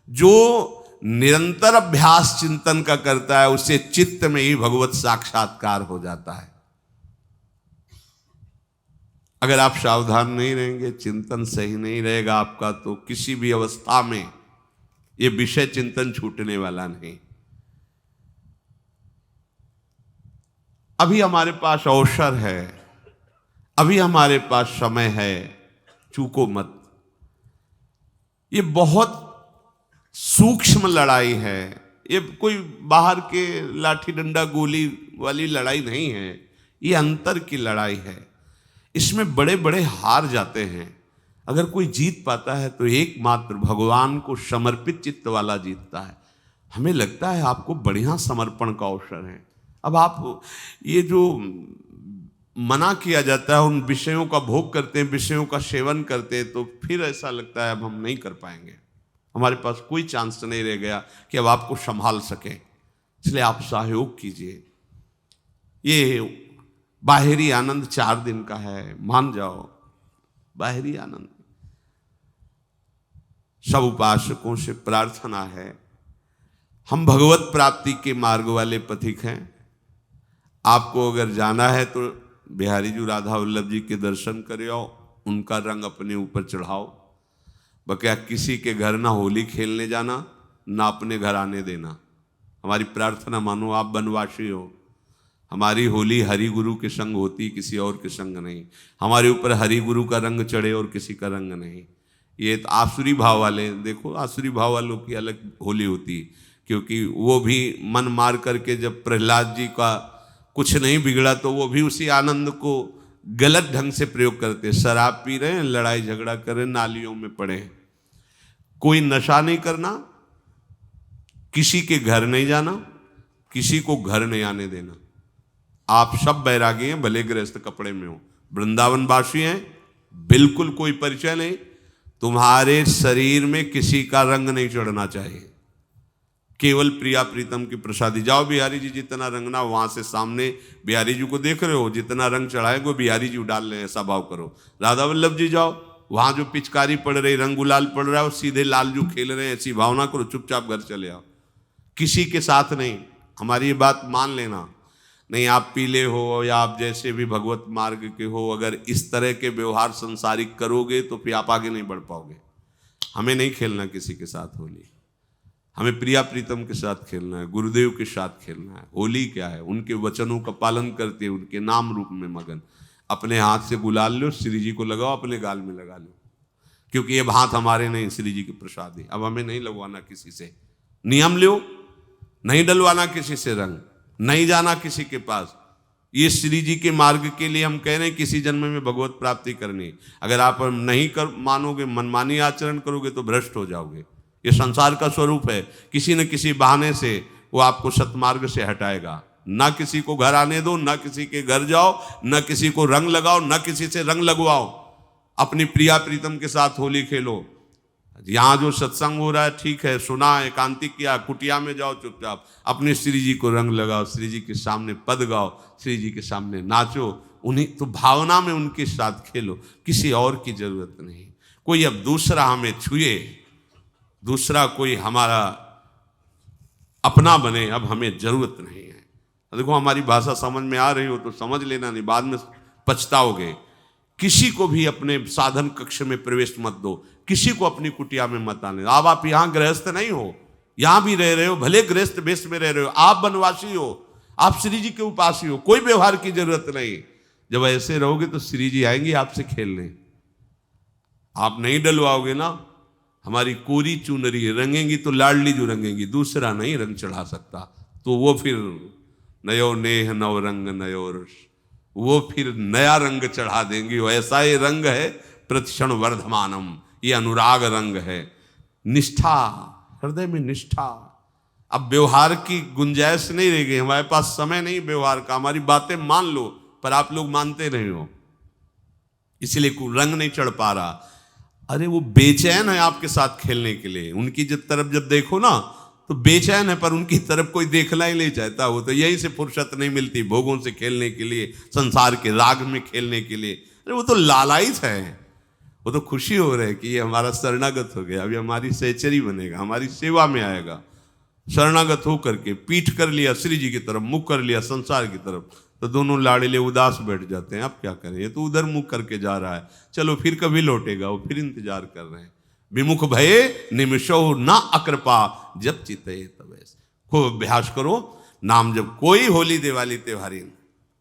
जो निरंतर अभ्यास चिंतन का करता है उसे चित्त में ही भगवत साक्षात्कार हो जाता है। अगर आप सावधान नहीं रहेंगे, चिंतन सही नहीं रहेगा आपका, तो किसी भी अवस्था में ये विषय चिंतन छूटने वाला नहीं। अभी हमारे पास अवसर है, अभी हमारे पास समय है, चूको मत। ये बहुत सूक्ष्म लड़ाई है, ये कोई बाहर के लाठी डंडा गोली वाली लड़ाई नहीं है, ये अंतर की लड़ाई है। इसमें बड़े बड़े हार जाते हैं। अगर कोई जीत पाता है तो एकमात्र भगवान को समर्पित चित्त वाला जीतता है। हमें लगता है आपको बढ़िया समर्पण का अवसर है। अब आप ये जो मना किया जाता है, उन विषयों का भोग करते हैं, विषयों का सेवन करते हैं, तो फिर ऐसा लगता है अब हम नहीं कर पाएंगे। हमारे पास कोई चांस नहीं रह गया कि अब आपको संभाल सकें, इसलिए आप सहयोग कीजिए। ये बाहरी आनंद 4 दिन का है, मान जाओ, बाहरी आनंद। सब उपासकों से प्रार्थना है, हम भगवत प्राप्ति के मार्ग वाले पथिक हैं। आपको अगर जाना है तो बिहारी जी राधा वल्लभ जी के दर्शन करे आओ, उनका रंग अपने ऊपर चढ़ाओ। बक्या किसी के घर ना होली खेलने जाना, ना अपने घर आने देना। हमारी प्रार्थना मानो, आप बनवासी हो। हमारी होली हरि गुरु के संग होती, किसी और के संग नहीं। हमारे ऊपर हरि गुरु का रंग चढ़े और किसी का रंग नहीं। ये तो आसुरी भाव वाले, देखो आसुरी भाव वालों की अलग होली होती, क्योंकि वो भी मन मार करके जब प्रहलाद जी का कुछ नहीं बिगड़ा तो वो भी उसी आनंद को गलत ढंग से प्रयोग करते। शराब पी रहे हैं, लड़ाई झगड़ा कर रहे हैं, नालियों में पड़े हैं। कोई नशा नहीं करना, किसी के घर नहीं जाना, किसी को घर नहीं आने देना। आप सब बैरागी हैं, भले गृहस्थ कपड़े में हो, वृंदावन वासी हैं, बिल्कुल कोई परिचय नहीं। तुम्हारे शरीर में किसी का रंग नहीं चढ़ना चाहिए, केवल प्रिया प्रीतम की प्रसादी। जाओ बिहारी जी जितना रंगना, वहां से सामने बिहारी जी को देख रहे हो, जितना रंग चढ़ाए वो बिहारी जी डाल रहे हैं, ऐसा भाव करो। राधा वल्लभ जी जाओ, वहां जो पिचकारी पड़ रही, रंग गुलाल पड़ रहा है, सीधे लालजू खेल रहे हैं, ऐसी भावना करो, चुपचाप घर चले आओ, किसी के साथ नहीं। हमारी ये बात मान लेना। नहीं आप पीले हो या आप जैसे भी भगवत मार्ग के हो, अगर इस तरह के व्यवहार संसारिक करोगे तो फिर आप आगे नहीं बढ़ पाओगे। हमें नहीं खेलना किसी के साथ होली, हमें प्रिया प्रीतम के साथ खेलना है, गुरुदेव के साथ खेलना है। होली क्या है, उनके वचनों का पालन करते, उनके नाम रूप में मगन। अपने हाथ से गुलाल लो, श्री जी को लगाओ, अपने गाल में लगा लो, क्योंकि ये हाथ हमारे नहीं, श्री जी के प्रसाद है। अब हमें नहीं लगवाना किसी से, नियम लो, नहीं डलवाना किसी से रंग, नहीं जाना किसी के पास। ये श्री जी के मार्ग के लिए हम कह रहे हैं, किसी जन्म में भगवत प्राप्ति करनी। अगर आप नहीं कर मानोगे, मनमानी आचरण करोगे तो भ्रष्ट हो जाओगे। ये संसार का स्वरूप है, किसी न किसी बहाने से वो आपको सतमार्ग से हटाएगा। ना किसी को घर आने दो, ना किसी के घर जाओ, ना किसी को रंग लगाओ, ना किसी से रंग लगवाओ। अपनी प्रिया प्रीतम के साथ होली खेलो। यहाँ जो सत्संग हो रहा है ठीक है, सुना, एकांतिक किया, कुटिया में जाओ चुपचाप, अपने श्री जी को रंग लगाओ, श्री जी के सामने पद गाओ, श्री जी के सामने नाचो, उन्हीं तो भावना में उनके साथ खेलो, किसी और की जरूरत नहीं। कोई अब दूसरा हमें छुए, दूसरा कोई हमारा अपना बने, अब हमें जरूरत नहीं है। देखो हमारी भाषा समझ में आ रही हो तो समझ लेना, नहीं बाद में पछताओगे। किसी को भी अपने साधन कक्ष में प्रवेश मत दो, किसी को अपनी कुटिया में मत आने। अब आप यहाँ गृहस्थ नहीं हो, यहाँ भी रह रहे हो, भले गृहस्थ वेश में रह रहे हो, आप बनवासी हो, आप श्री जी के उपासी हो, कोई व्यवहार की जरूरत नहीं। जब ऐसे रहोगे तो श्री जी आएंगे आपसे खेलने। आप नहीं डलवाओगे ना, हमारी कोरी चुनरी रंगेंगी तो लाडली जो रंगेंगी, दूसरा नहीं रंग चढ़ा सकता। तो वो फिर नयो नेह नव रंग नयो रस, वो फिर नया रंग चढ़ा देंगी। ऐसा ये रंग है प्रतिक्षण वर्धमानम, ये अनुराग रंग है, निष्ठा, हृदय में निष्ठा। अब व्यवहार की गुंजाइश नहीं रह गई, हमारे पास समय नहीं व्यवहार का। हमारी बातें मान लो, पर आप लोग मानते नहीं हो, इसलिए रंग नहीं चढ़ पा रहा। अरे वो बेचैन है आपके साथ खेलने के लिए, उनकी तरफ जब देखो ना तो बेचैन है, पर उनकी तरफ कोई देखना ही नहीं चाहता। वो तो यहीं से फुर्सत नहीं मिलती भोगों से खेलने के लिए, संसार के राग में खेलने के लिए। अरे वो तो लालायित है, वो तो खुशी हो रही है कि ये हमारा शरणागत हो गया, अभी हमारी सहचरी बनेगा, हमारी सेवा में आएगा। शरणागत हो करके पीठ कर लिया श्री जी की तरफ, मुख कर लिया संसार की तरफ, तो दोनों लाड़िले उदास बैठ जाते हैं। अब क्या करें, ये तो उधर मुख करके जा रहा है, चलो फिर कभी लौटेगा, वो फिर इंतजार कर रहे हैं। विमुख भये निमिषो ना अकृपा, जब चिते तब। खूब अभ्यास करो नाम जब। कोई होली दिवाली त्योहारी,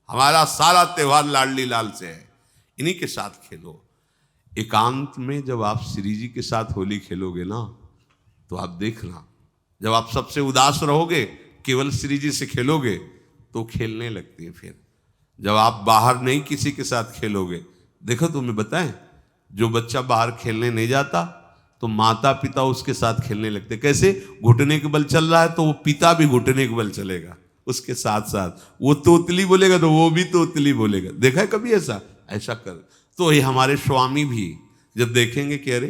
हमारा सारा त्योहार लाडली लाल से है, इन्हीं के साथ खेलो। एकांत में जब आप श्री जी के साथ होली खेलोगे ना, तो आप देखना, जब आप सबसे उदास रहोगे, केवल श्री जी से खेलोगे तो खेलने लगती है। फिर जब आप बाहर नहीं किसी के साथ खेलोगे, देखो तुम्हें बताएं, जो बच्चा बाहर खेलने नहीं जाता तो माता पिता उसके साथ खेलने लगते। कैसे? घुटने के बल चल रहा है तो वो पिता भी घुटने के बल चलेगा उसके साथ साथ। वो तोतली बोलेगा तो वो भी तोतली बोलेगा। देखा है कभी ऐसा? ऐसा कर। तो ये हमारे स्वामी भी जब देखेंगे कि अरे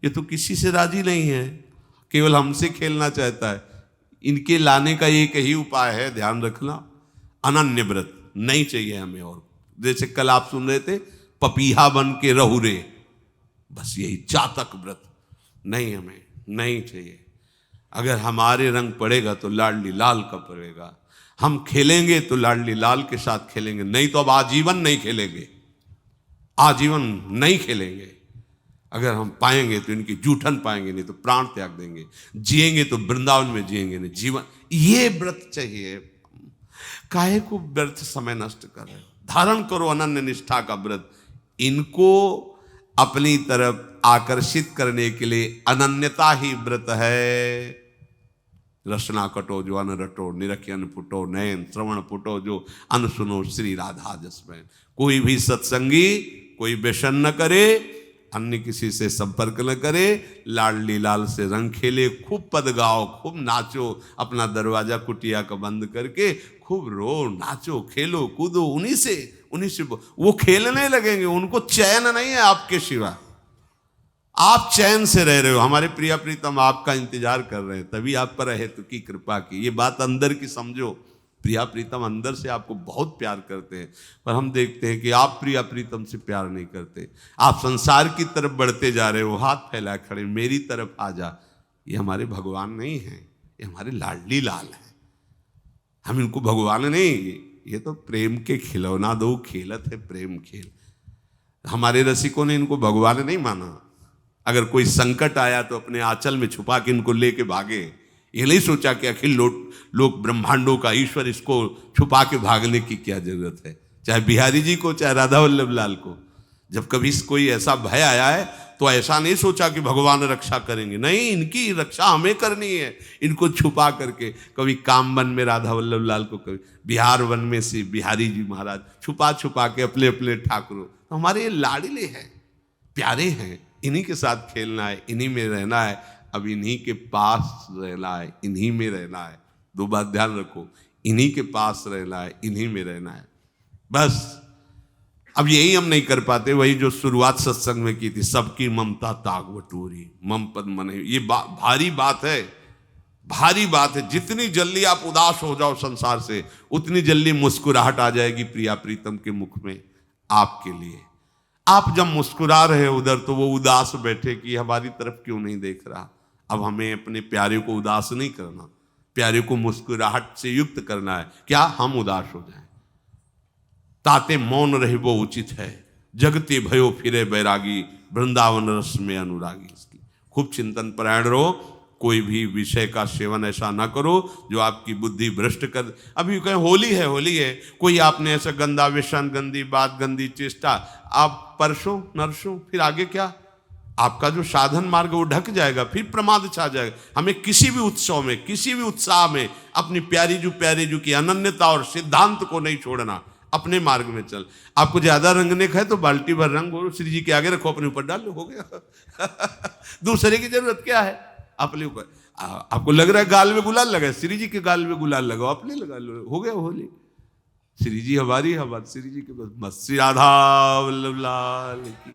ये तो किसी से राजी नहीं है, केवल हमसे खेलना चाहता है। इनके लाने का एक ही उपाय है, ध्यान रखना, अनन्य व्रत नहीं चाहिए हमें। और जैसे कल आप सुन रहे थे, पपीहा बन के रहू रे, बस यही चातक व्रत नहीं, हमें नहीं चाहिए। अगर हमारे रंग पड़ेगा तो लाडली लाल का पड़ेगा, हम खेलेंगे तो लाडली लाल के साथ खेलेंगे, नहीं तो अब आजीवन नहीं खेलेंगे, आजीवन नहीं खेलेंगे। अगर हम पाएंगे तो इनकी जूठन पाएंगे, नहीं तो प्राण त्याग देंगे। जिएंगे तो वृंदावन में जिएंगे, नहीं जीवन। ये व्रत चाहिए। काहे को व्यर्थ समय नष्ट कर रहे हो? धारण करो अनन्य निष्ठा का व्रत। इनको अपनी तरफ आकर्षित करने के लिए अनन्यता ही व्रत है। रसना कटो जो अन रटो, निरखी अन फुटो, नयन श्रवण फुटो जो अन सुनो, श्री राधा जसमैन। कोई भी सत्संगी कोई व्यसन न करे, अन्य किसी से संपर्क न करे, लाडली लाल से रंग खेले, खूब पद गाओ, खूब नाचो, अपना दरवाजा कुटिया का बंद करके खूब रो, नाचो, खेलो, कूदो, उन्हीं से वो खेलने लगेंगे। उनको चैन नहीं है आपके सिवा, आप चैन से रह रहे हो। हमारे प्रिया प्रीतम आपका इंतजार कर रहे हैं, तभी आप पर हेतु की कृपा की। ये बात अंदर की समझो। प्रिया प्रीतम अंदर से आपको बहुत प्यार करते हैं, पर हम देखते हैं कि आप प्रिया प्रीतम से प्यार नहीं करते। आप संसार की तरफ बढ़ते जा रहे हो, हाथ फैला खड़े, मेरी तरफ आ जा। ये हमारे भगवान नहीं हैं, ये हमारे लाडली लाल हैं। हम इनको भगवान नहीं, ये तो प्रेम के खिलौना दो खेलत है प्रेम खेल। हमारे रसिकों ने इनको भगवान नहीं माना। अगर कोई संकट आया तो अपने आंचल में छुपा के इनको लेके भागे। ये नहीं सोचा कि अखिल लोक ब्रह्मांडों का ईश्वर, इसको छुपा के भागने की क्या जरूरत है। चाहे बिहारी जी को, चाहे राधा वल्लभ लाल को, जब कभी कोई ऐसा भय आया है तो ऐसा नहीं सोचा कि भगवान रक्षा करेंगे, नहीं, इनकी रक्षा हमें करनी है। इनको छुपा करके, कभी काम वन में राधा वल्लभ लाल को, कभी बिहार वन में से बिहारी जी महाराज, छुपा छुपा के अपने अपने ठाकुरों। तो हमारे ये लाडले हैं, प्यारे हैं, इन्हीं के साथ खेलना है, इन्हीं में रहना है। अब इन्हीं के पास रहना है, इन्हीं में रहना है। दो बात ध्यान रखो, इन्हीं के पास रहना है, इन्हीं में रहना है, बस। अब यही हम नहीं कर पाते, वही जो शुरुआत सत्संग में की थी, सबकी ममता ताग बटोरी, मम पद मन। ये भारी बात है, भारी बात है। जितनी जल्दी आप उदास हो जाओ संसार से, उतनी जल्दी मुस्कुराहट आ जाएगी प्रिया प्रीतम के मुख में आपके लिए। आप जब मुस्कुरा रहे उधर, तो वो उदास बैठे कि हमारी तरफ क्यों नहीं देख रहा। अब हमें अपने प्यारे को उदास नहीं करना, प्यारे को मुस्कुराहट से युक्त करना है। क्या हम उदास हो जाएं? ताते मौन रहे वो उचित है, जगते भयो फिरे बैरागी, वृंदावन रस में अनुरागी। खूब चिंतन परायण रहो, कोई भी विषय का सेवन ऐसा ना करो जो आपकी बुद्धि भ्रष्ट कर। अभी कहें होली है, होली है, कोई आपने ऐसा गंदा व्यसन, गंदी बात, गंदी चेष्टा, आप परसों नरसों, फिर आगे क्या? आपका जो साधन मार्ग वो ढक जाएगा, फिर प्रमाद छा जाएगा। हमें किसी भी उत्सव में, किसी भी उत्साह में अपनी प्यारी जू की अनन्यता और सिद्धांत को नहीं छोड़ना, अपने मार्ग में चल। आपको ज्यादा रंगने का है तो बाल्टी भर रंग और श्री जी के आगे रखो, अपने ऊपर डाल लो, हो गया। दूसरे की जरूरत क्या है? अपने ऊपर। आपको लग रहा है गाल में गुलाल लगा, श्री जी के गाल में गुलाल लगाओ, अपने लगा लो, हो गया होली। श्री जी हमारी, हमारे श्री जी के बस। श्री राधा वल्लभ लाल की।